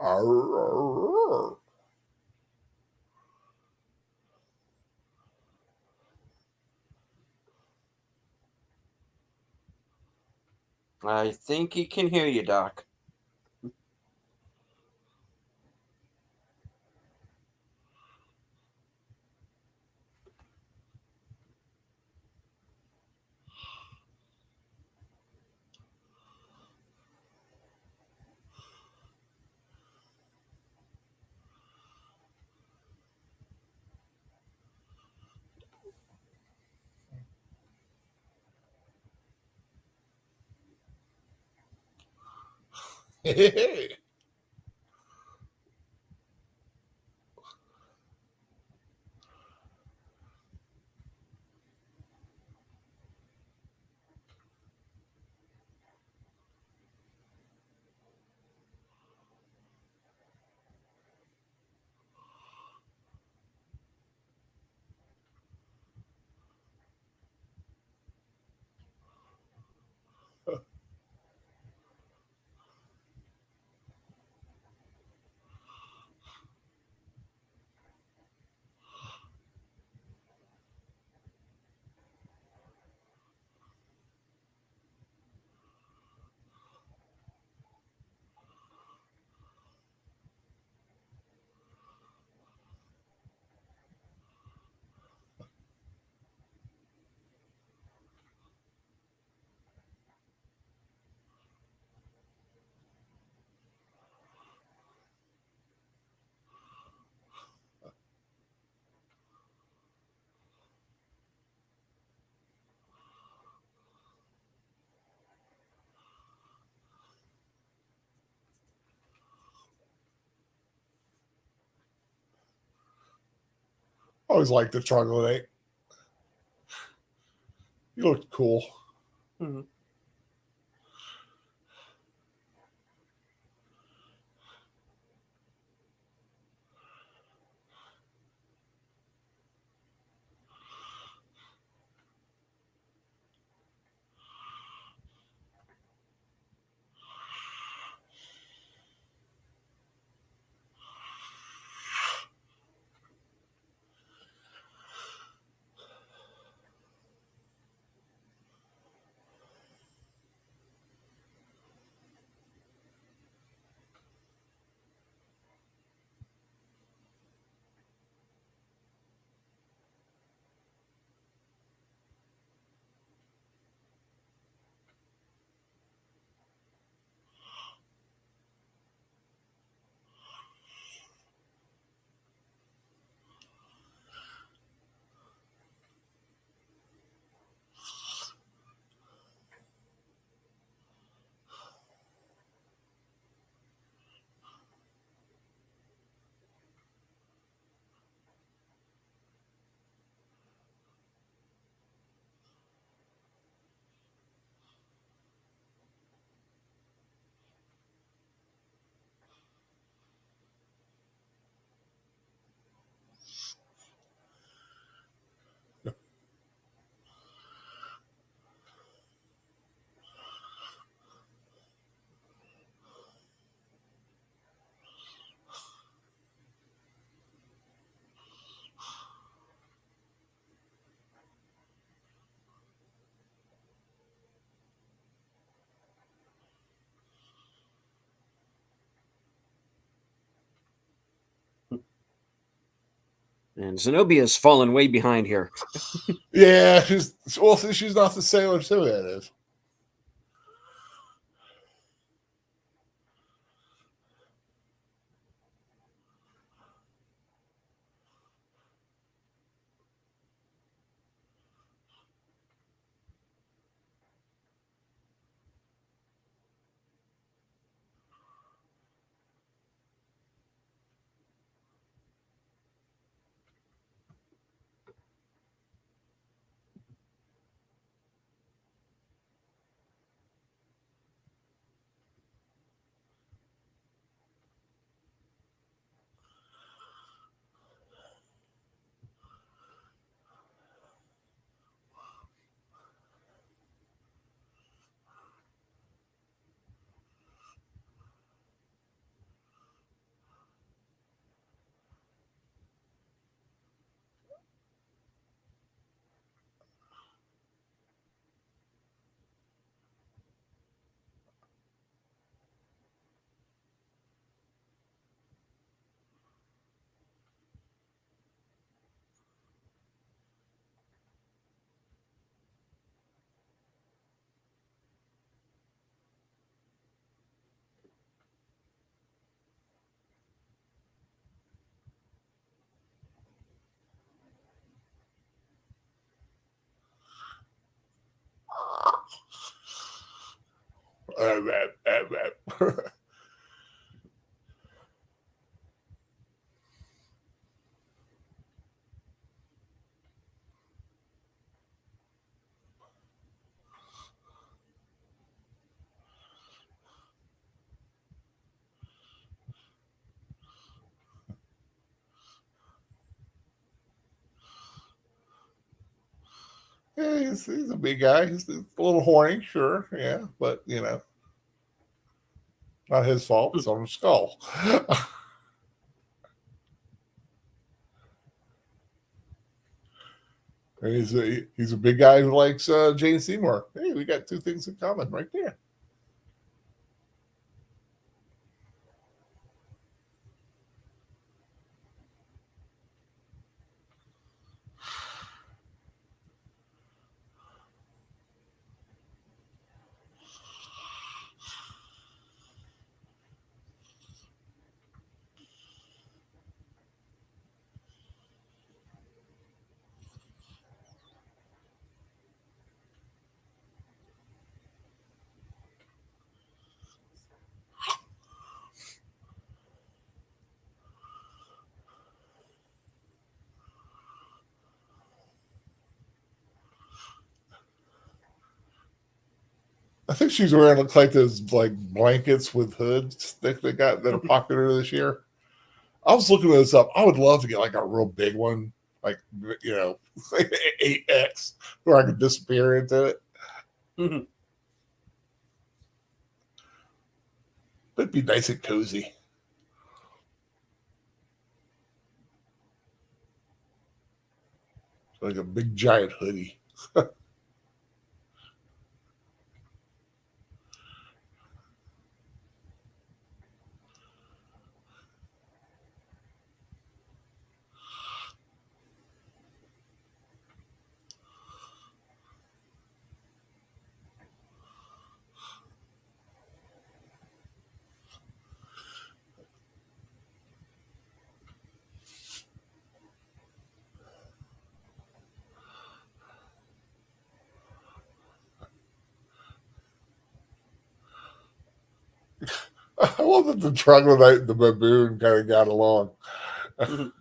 Arr. I think he can hear you, Doc. Hey. I always liked the troglodyte. He looked cool. Mm-hmm. And Zenobia's fallen way behind here. Yeah, she's not the sailor Sinbad is. Yeah, he's a big guy. He's a little horny, sure, yeah, but not his fault. It's on his skull. And he's a big guy who likes Jane Seymour. Hey, we got two things in common right there. I think she's wearing looks like those like blankets with hoods that they got that are popular this year. I was looking this up. I would love to get like a real big one, like 8X, where I could disappear into it. Mhm. It'd be nice and cozy. Like a big giant hoodie. I love that the troglodyte and the baboon kind of got along. Mhm.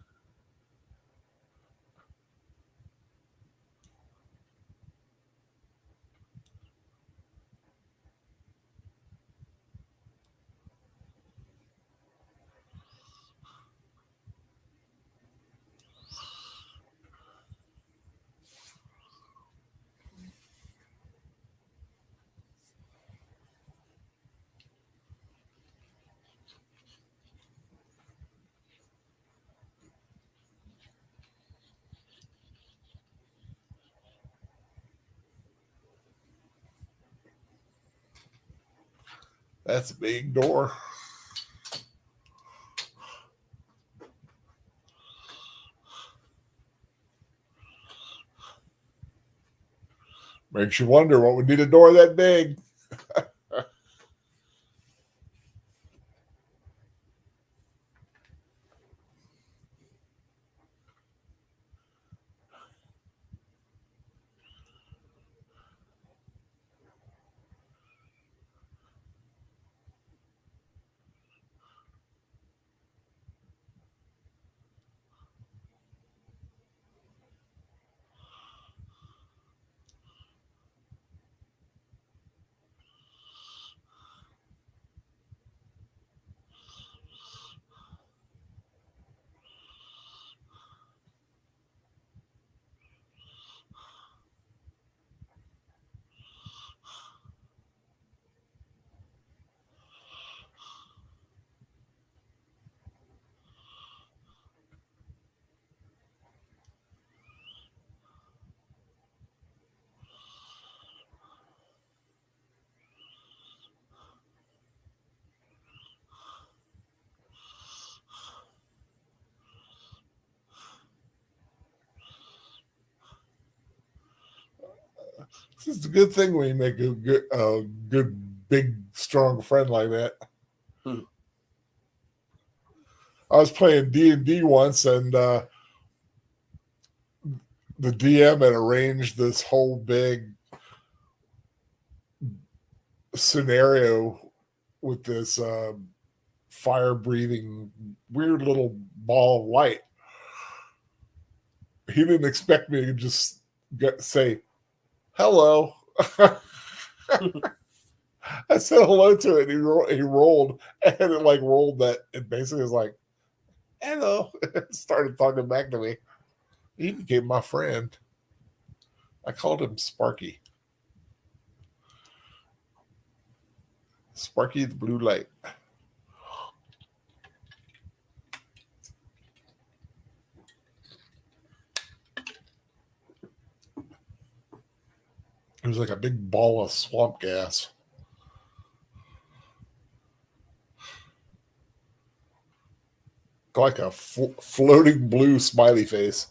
That's a big door. Makes you wonder what would need a door that big. It's a good thing when you make good, big, strong friend like that. Mhm. I was playing D&D once, and the DM had arranged this whole big scenario with this fire breathing weird little ball of light. He didn't expect me to just say hello. I said hello to it. And he rolled, and it like rolled that. It basically was like, hello. Started talking back to me. He became my friend. I called him Sparky. Sparky the Blue Light. It was like a big ball of swamp gas. Like a floating blue smiley face.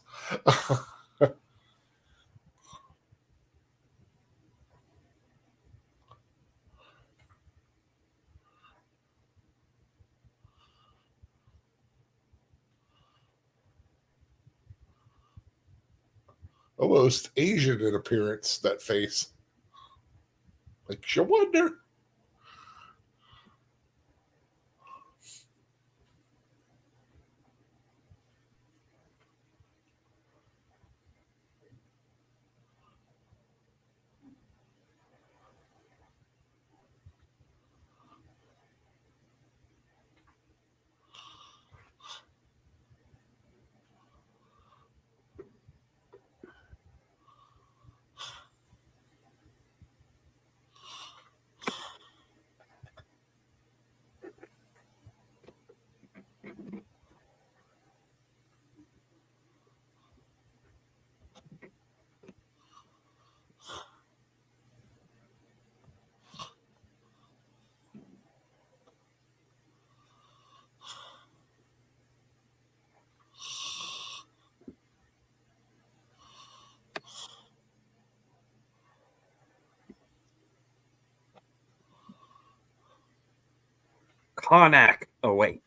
Almost Asian in appearance, that face. Like, you wonder. Karnak. Oh, wait.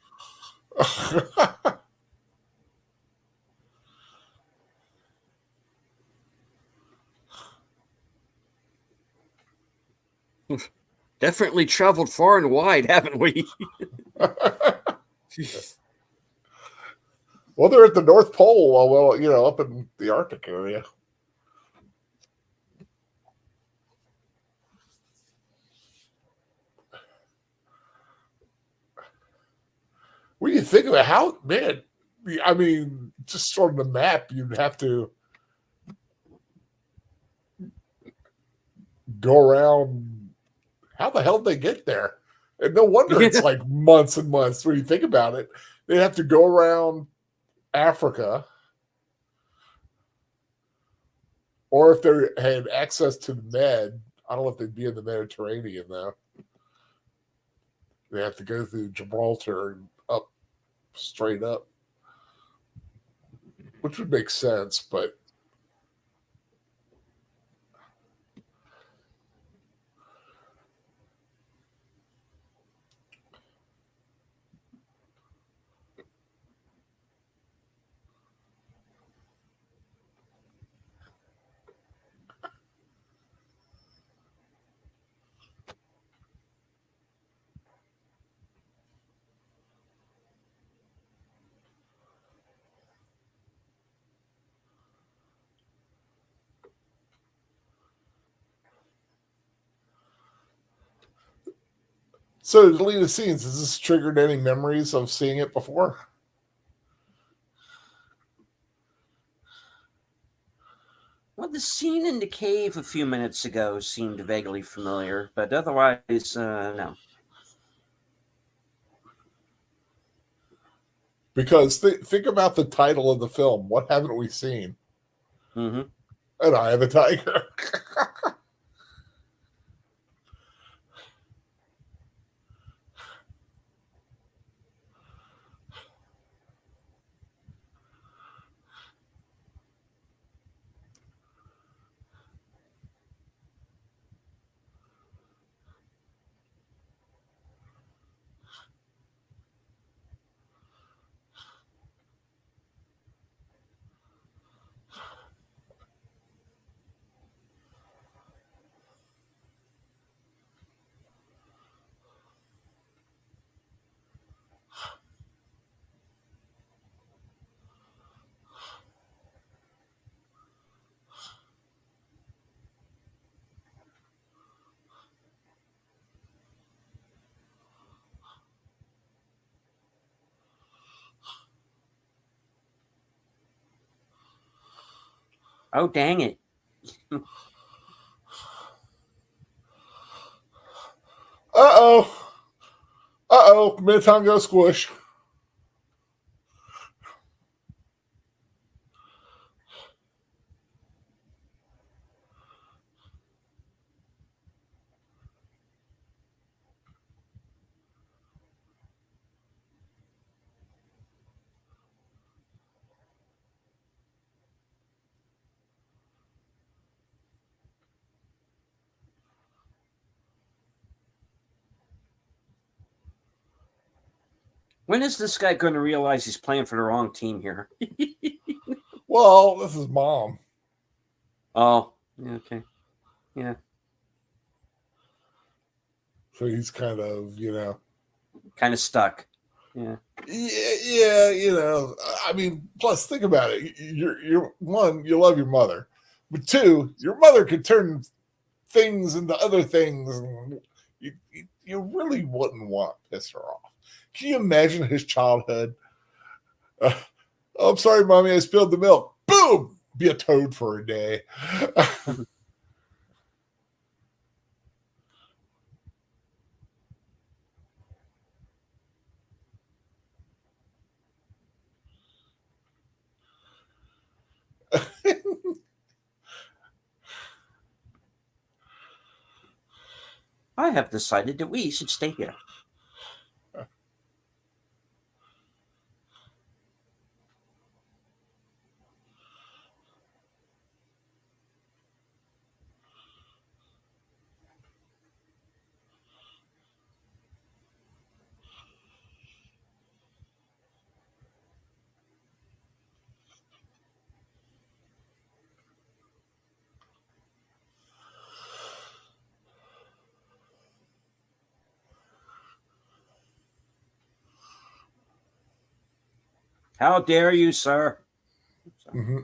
Definitely traveled far and wide, haven't we? Well, they're at the North Pole. Well, up in the Arctic area. When you think about how, man, I mean, just on the map, you'd have to go around. How the hell did they get there? And no wonder it's like months and months. When you think about it, they'd have to go around Africa. Or if they had access to the Med, I don't know if they'd be in the Mediterranean, though. They have to go through Gibraltar and up, straight up. Which would make sense, but so deleted scenes, has this triggered any memories of seeing it before? Well, the scene in the cave a few minutes ago seemed vaguely familiar, but otherwise, no. Because think about the title of the film. What haven't we seen? Mm-hmm. An Eye of the Tiger. Oh, dang it. Uh-oh. Uh-oh. Minnetongo squish. When is this guy going to realize he's playing for the wrong team here? Well, this is Mom. Oh, okay. Yeah. So he's kind of, Kind of stuck. Yeah. Yeah, I mean, plus think about it. You're one, you love your mother, but two, your mother could turn things into other things, and you really wouldn't want to piss her off. Can you imagine his childhood? Oh, I'm sorry, Mommy, I spilled the milk. Boom! Be a toad for a day. I have decided that we should stay here. How dare you, sir? Mm-hmm.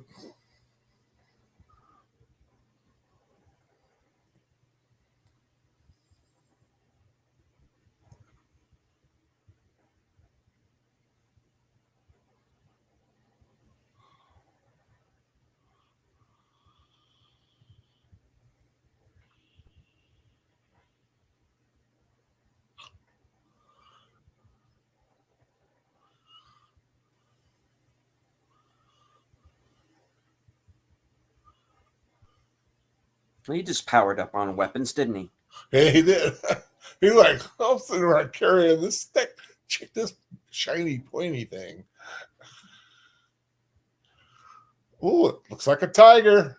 He just powered up on weapons, didn't he? Yeah, he did. He's like, I'm sitting around carrying this stick. Check this shiny, pointy thing. Oh, it looks like a tiger.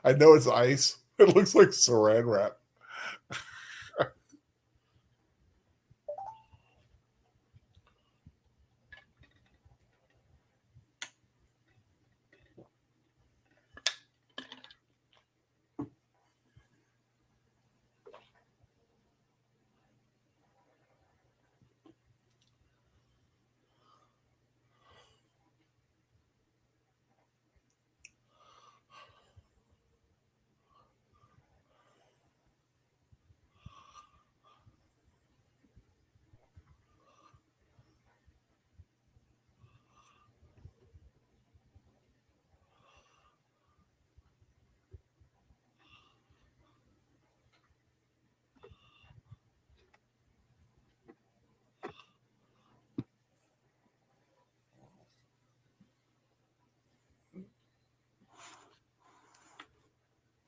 I know it's ice. It looks like saran wrap.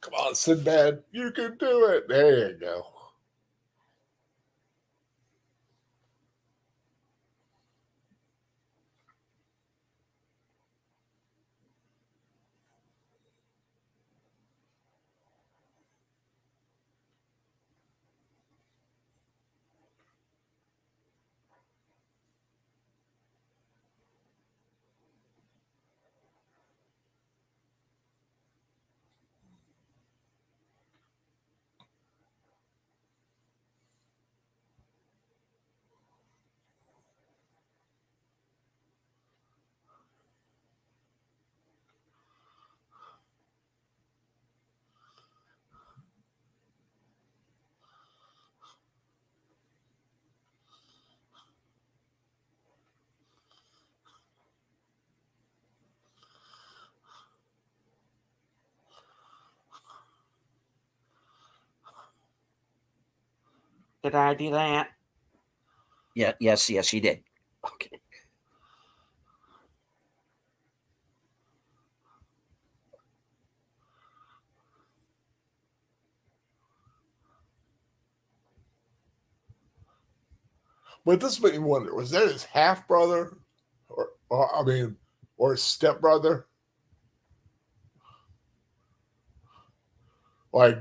Come on, Sinbad. You can do it. There you go. Did I do that? Yeah, yes, you did. Okay. But this made me wonder: was that his half brother, or his step brother? Like,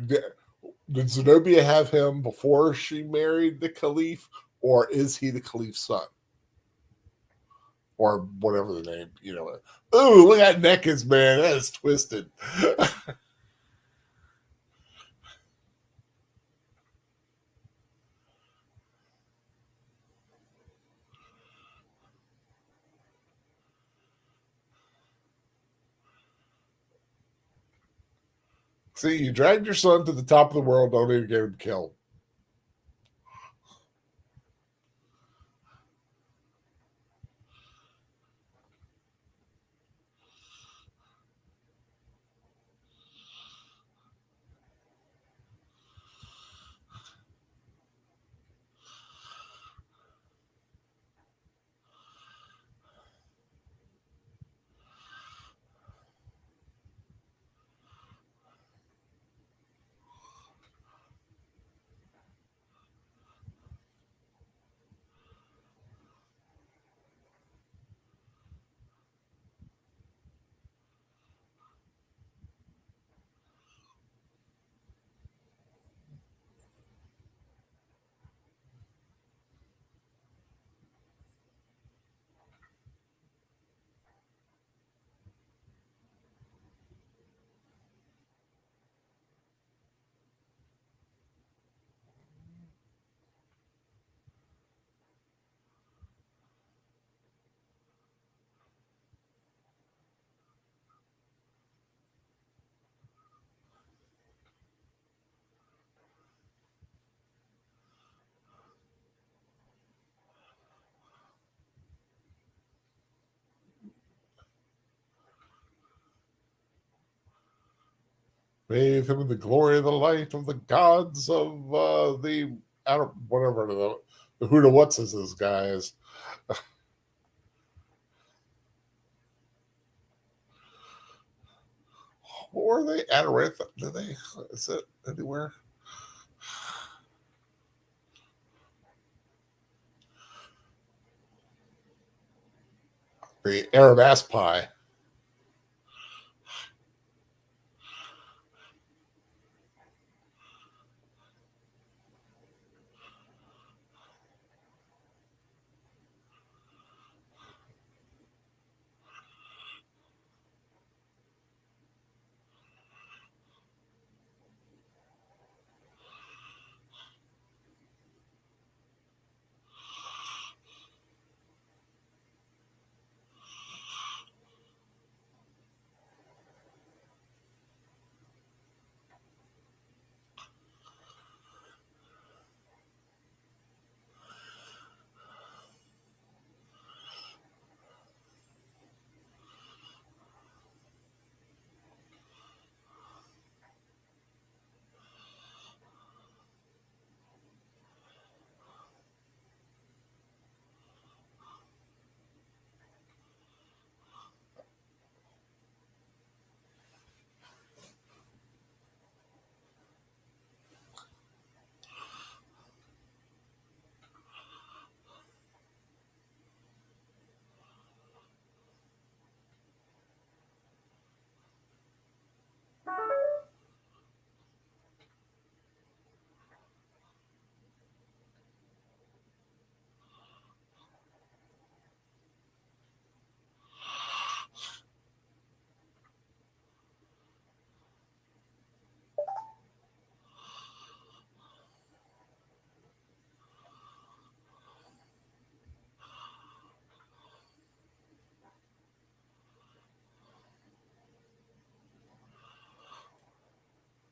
did Zenobia have him before she married the Caliph, or is he the Caliph's son? Or whatever the name, Ooh, look at that neck is, man. That is twisted. See, you dragged your son to the top of the world, don't even get him killed. Bathe him in the glory of the light of the gods of the whatever the who to what's this guy is. What were they? Adorath? Did they? Is it anywhere? The Arab ass pie.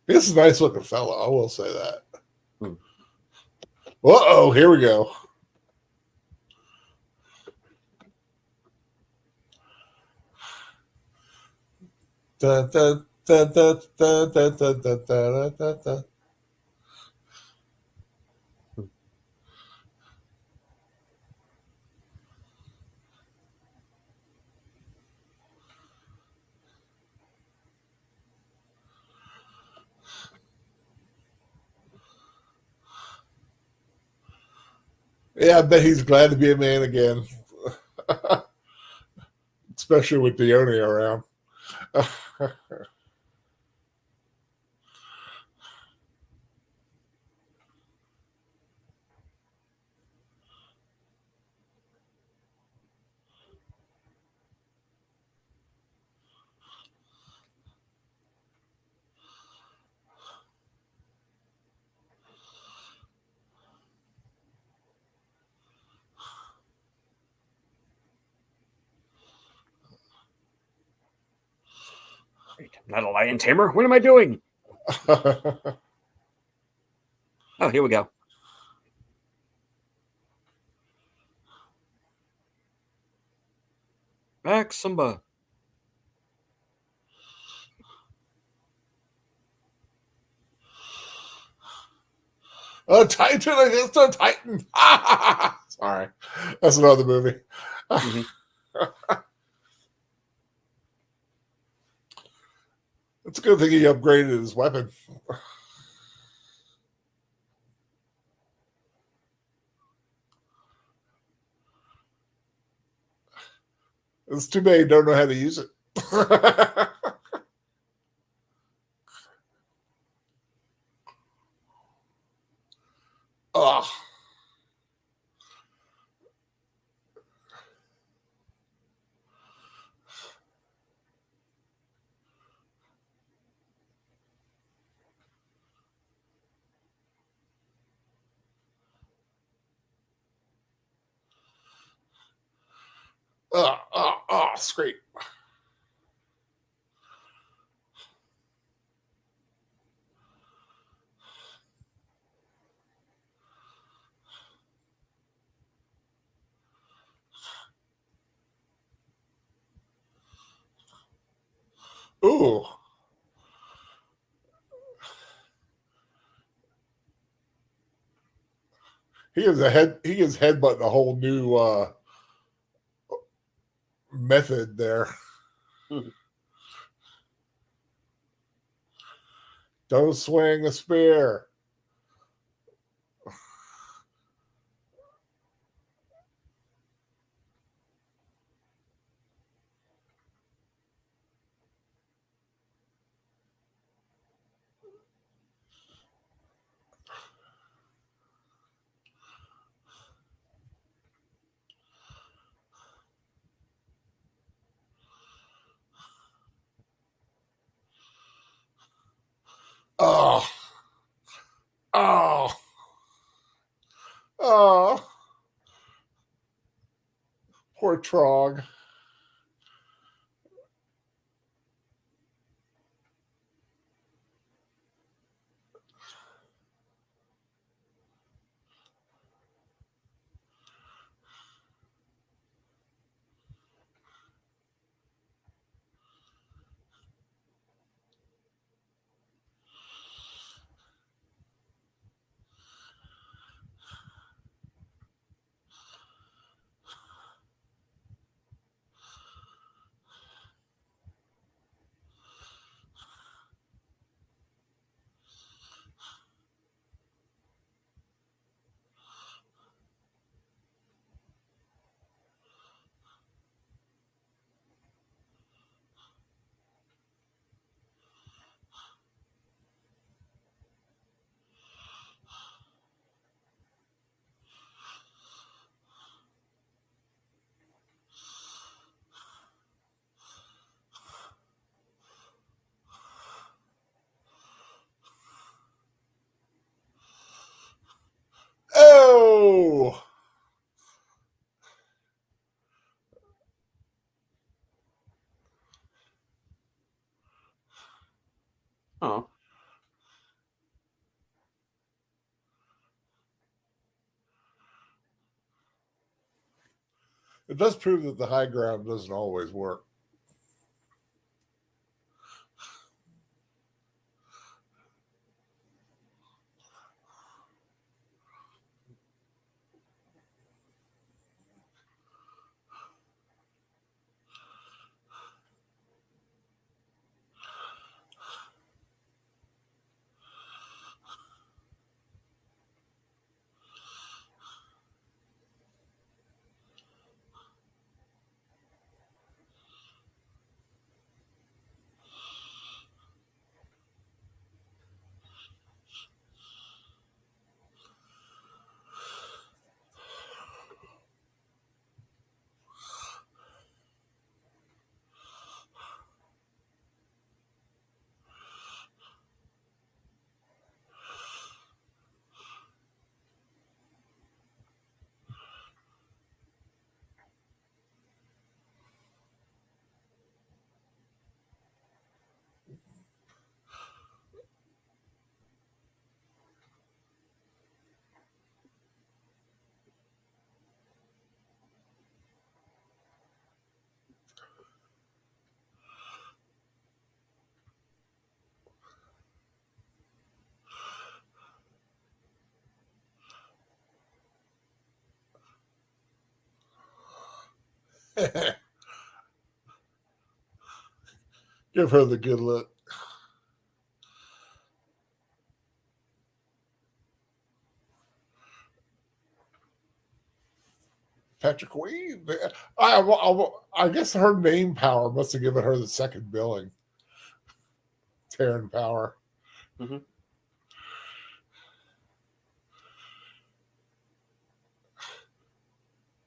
He's a nice looking fella, I will say that. Uh-oh, here we go. Da, da, da, da, da, da, da, da, da, da, da. Yeah, I bet he's glad to be a man again, especially with Dione around. Wait, I'm not a lion tamer. What am I doing? Oh, here we go. Back, Simba. A Titan against a Titan. Sorry, that's another movie. Mm-hmm. It's a good thing he upgraded his weapon. It's too bad you don't know how to use it. Oh. Scrape. Ooh. He is headbutting a whole new method there. Mm-hmm. Don't swing the spear. Oh. Oh. Oh. Poor Trog. Oh. Oh. It does prove that the high ground doesn't always work. Give her the good look. Patrick Queen. I guess her name power must have given her the second billing. Taryn Power. Mm-hmm.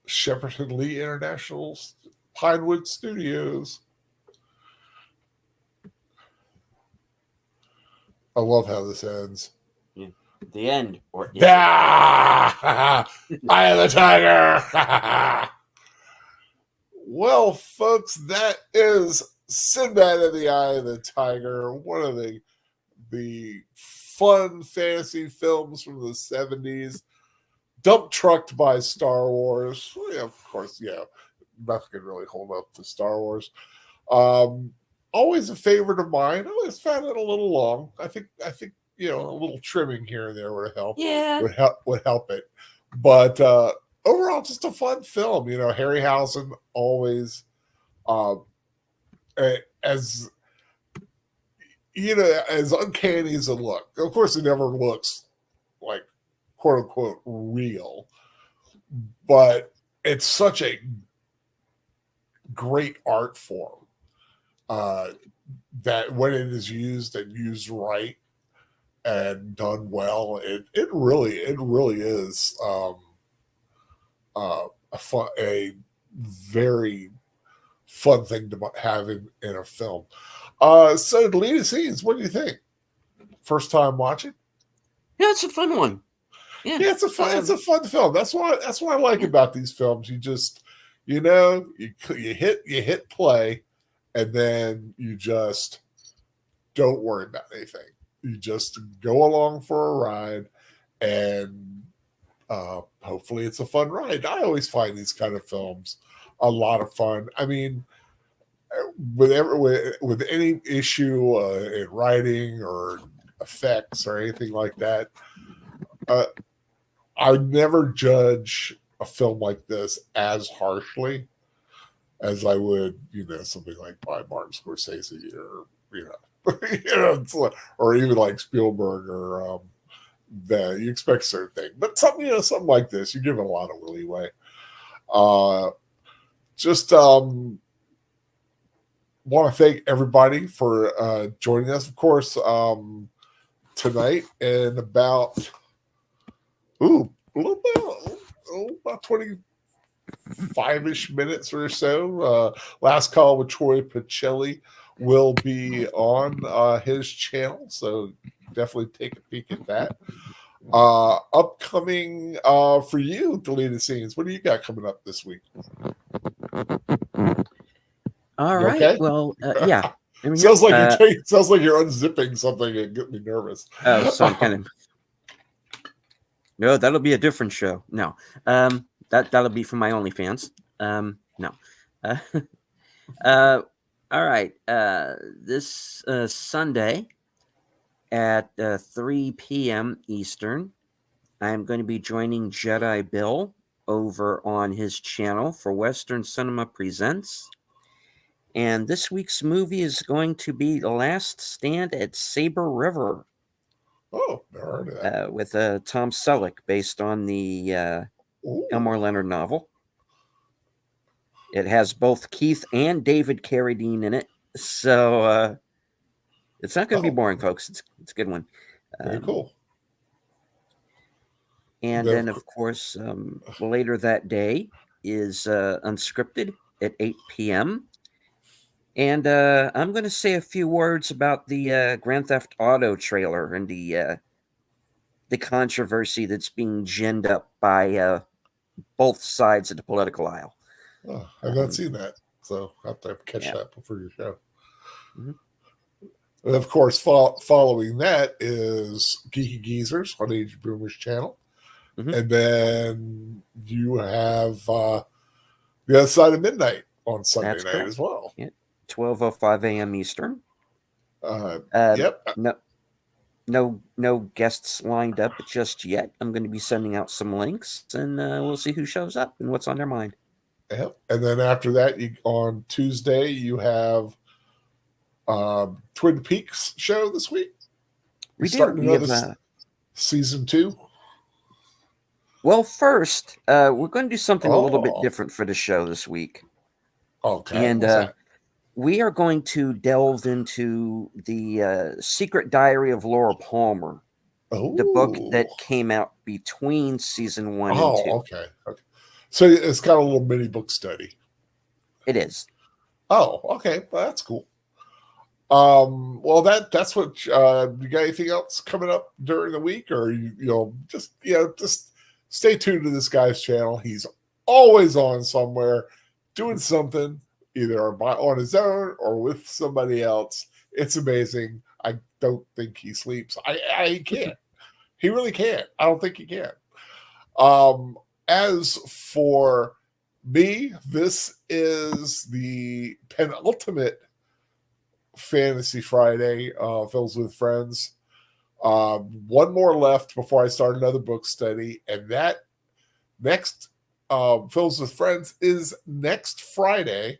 Shepperton Lee International Pinewood Studios. I love how this ends. Yeah. The end. Or Eye of the Tiger. Well, folks, that is Sinbad and the Eye of the Tiger. One of the fun fantasy films from the 70s. Dump trucked by Star Wars. Well, yeah, of course, yeah. Nothing can really hold up to Star Wars. Always a favorite of mine. I always found it a little long. I think a little trimming here and there would help. Yeah. Would help it. But overall, just a fun film. Harryhausen always, as as uncanny as it looked. Of course, it never looks like quote unquote real, but it's such a great art form that when it is used and used right and done well, it really is a very fun thing to have in a film. So deleted scenes, what do you think? First time watching? Yeah, it's a fun one. Yeah, it's a fun film. That's what I like about these films. You just you hit play, and then you just don't worry about anything. You just go along for a ride, and hopefully it's a fun ride. I always find these kind of films a lot of fun. I mean, with any issue in writing or effects or anything like that, I never judge a film like this as harshly as I would, something like by Martin Scorsese or or even like Spielberg or that you expect certain things, but something like this, you give it a lot of leeway. Just want to thank everybody for joining us. Of course, tonight in about about 25-ish minutes or so. Last Call with Troy Pacelli will be on his channel, so definitely take a peek at that. Upcoming for you, deleted scenes. What do you got coming up this week? All You right. okay? Well, yeah. Sounds like you're unzipping something and getting me nervous. Oh, so I'm kind of. No, that'll be a different show. No, that'll be for my OnlyFans. No. All right. This Sunday at 3 p.m. Eastern, I'm going to be joining Jedi Bill over on his channel for Western Cinema Presents. And this week's movie is going to be The Last Stand at Saber River. Oh, never heard of that. With Tom Selleck, based on the Elmore Leonard novel. It has both Keith and David Carradine in it, so it's not going to be boring, folks. It's a good one. Very cool. And then, of course, later that day is Unscripted at 8 p.m. And I'm going to say a few words about the Grand Theft Auto trailer and the controversy that's being ginned up by both sides of the political aisle. Oh, I've not seen that, so I'll have to catch that before your show. Mm-hmm. And of course, following that is Geeky Geezers on Age Boomer's channel. Mm-hmm. And then you have The Other Side of Midnight on Sunday night as well. Yeah. 12:05 a.m. Eastern. Yep. No guests lined up just yet. I'm going to be sending out some links, and we'll see who shows up and what's on their mind. Yep. And then after that, on Tuesday, you have Twin Peaks show this week. We starting do. to We know have, this season 2. well, first, we're going to do something a little bit Oh. different for the show this week. Okay. And What's that? we are going to delve into the Secret Diary of Laura Palmer, the book that came out between season 1 and 2. Oh, okay. So it's got a little mini book study. It is. Oh, okay. Well, that's cool. Well, that's what you got. Anything else coming up during the week, or just stay tuned to this guy's channel. He's always on somewhere, doing something, either on his own or with somebody else. It's amazing. I don't think he sleeps. I can't. He really can't. I don't think he can. As for me, this is the penultimate Fantasy Friday, Films with Friends. One more left before I start another book study, and that next Films with Friends is next Friday.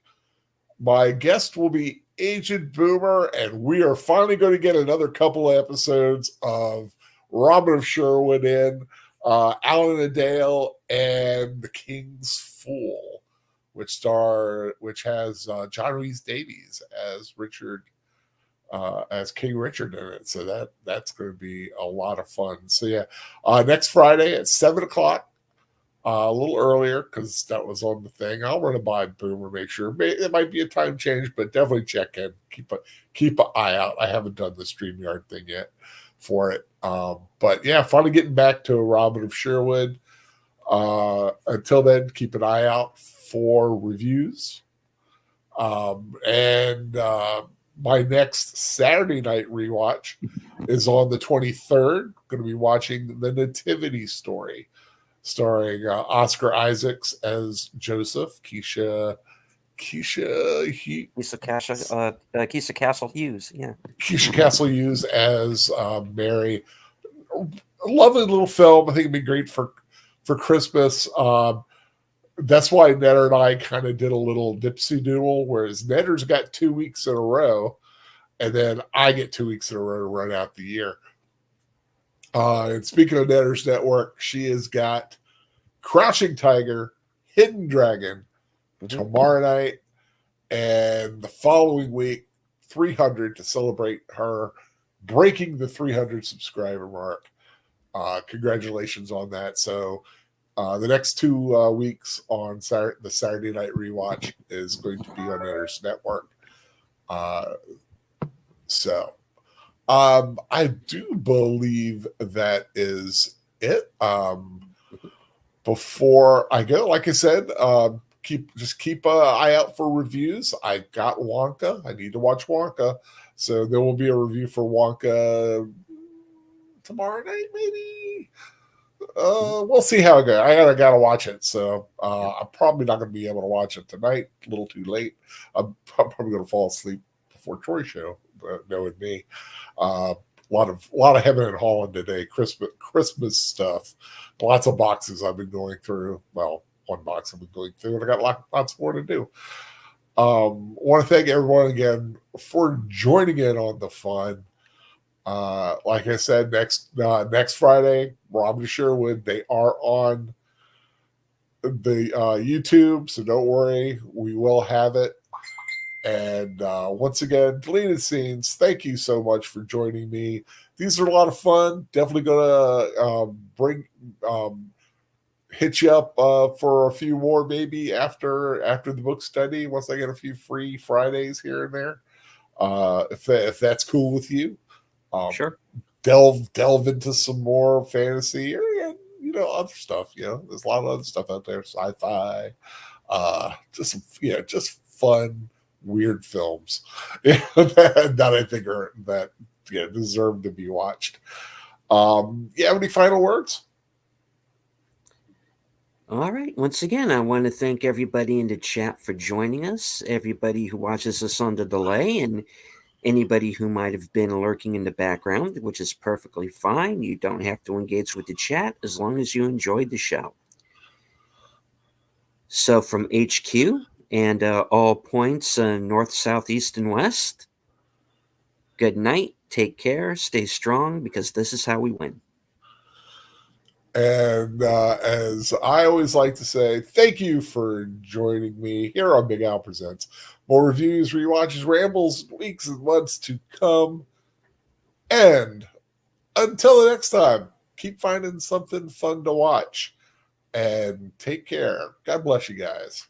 My guest will be Agent Boomer, and we are finally going to get another couple of episodes of Robin of Sherwood in, Alan Adale, and The King's Fool, which has John Rhys Davies as Richard, as King Richard in it. So that's going to be a lot of fun. So yeah, next Friday at 7:00, a little earlier because that was on the thing. I'll run it by Boomer, make sure. It might be a time change, but definitely check in. Keep an eye out. I haven't done the StreamYard thing yet for it. But yeah, finally getting back to Robin of Sherwood. Until then, keep an eye out for reviews. And my next Saturday night rewatch is on the 23rd. Going to be watching The Nativity Story, starring Oscar Isaacs as Joseph, Keisha Castle Hughes. Yeah. Keisha Castle Hughes as Mary. A lovely little film. I think it'd be great for Christmas. That's why Netter and I kind of did a little dipsy doodle, whereas Netter's got 2 weeks in a row, and then I get 2 weeks in a row to run out the year. And speaking of Netter's network, she has got Crouching Tiger, Hidden Dragon tomorrow night, and the following week, 300 to celebrate her breaking the 300 subscriber mark. Congratulations on that. So the next 2 weeks on the Saturday night rewatch is going to be on Netter's network. So I do believe that is it. Before I go, like I said, keep an eye out for reviews. I got Wonka. I need to watch Wonka. So there will be a review for Wonka tomorrow night, maybe. We'll see how it goes. I gotta watch it, so I'm probably not gonna be able to watch it tonight. A little too late. I'm probably gonna fall asleep before Troy's show. Knowing me, a lot of Heaven and Holland today. Christmas stuff. Lots of boxes I've been going through. Well, one box I've been going through, and I got lots more to do. Want to thank everyone again for joining in on the fun. Like I said, next Friday, Robin Sherwood, they are on the YouTube, so don't worry, we will have it. And once again, Deleted Scenes, thank you so much for joining me. These are a lot of fun. Definitely gonna hit you up for a few more, maybe after the book study, once I get a few free Fridays here and there. If that's cool with you. Sure. Delve into some more fantasy or other stuff. There's a lot of other stuff out there, sci-fi, just fun, weird films that I think are deserve to be watched. You have any final words? All right. Once again, I want to thank everybody in the chat for joining us, everybody who watches us on the delay, and anybody who might have been lurking in the background, which is perfectly fine. You don't have to engage with the chat as long as you enjoyed the show. So from HQ and all points north, south, east, and west, good night. Take care. Stay strong because this is how we win. And as I always like to say, thank you for joining me here on Big Al Presents. More reviews, rewatches, rambles, weeks and months to come. And until the next time, keep finding something fun to watch. And take care. God bless you guys.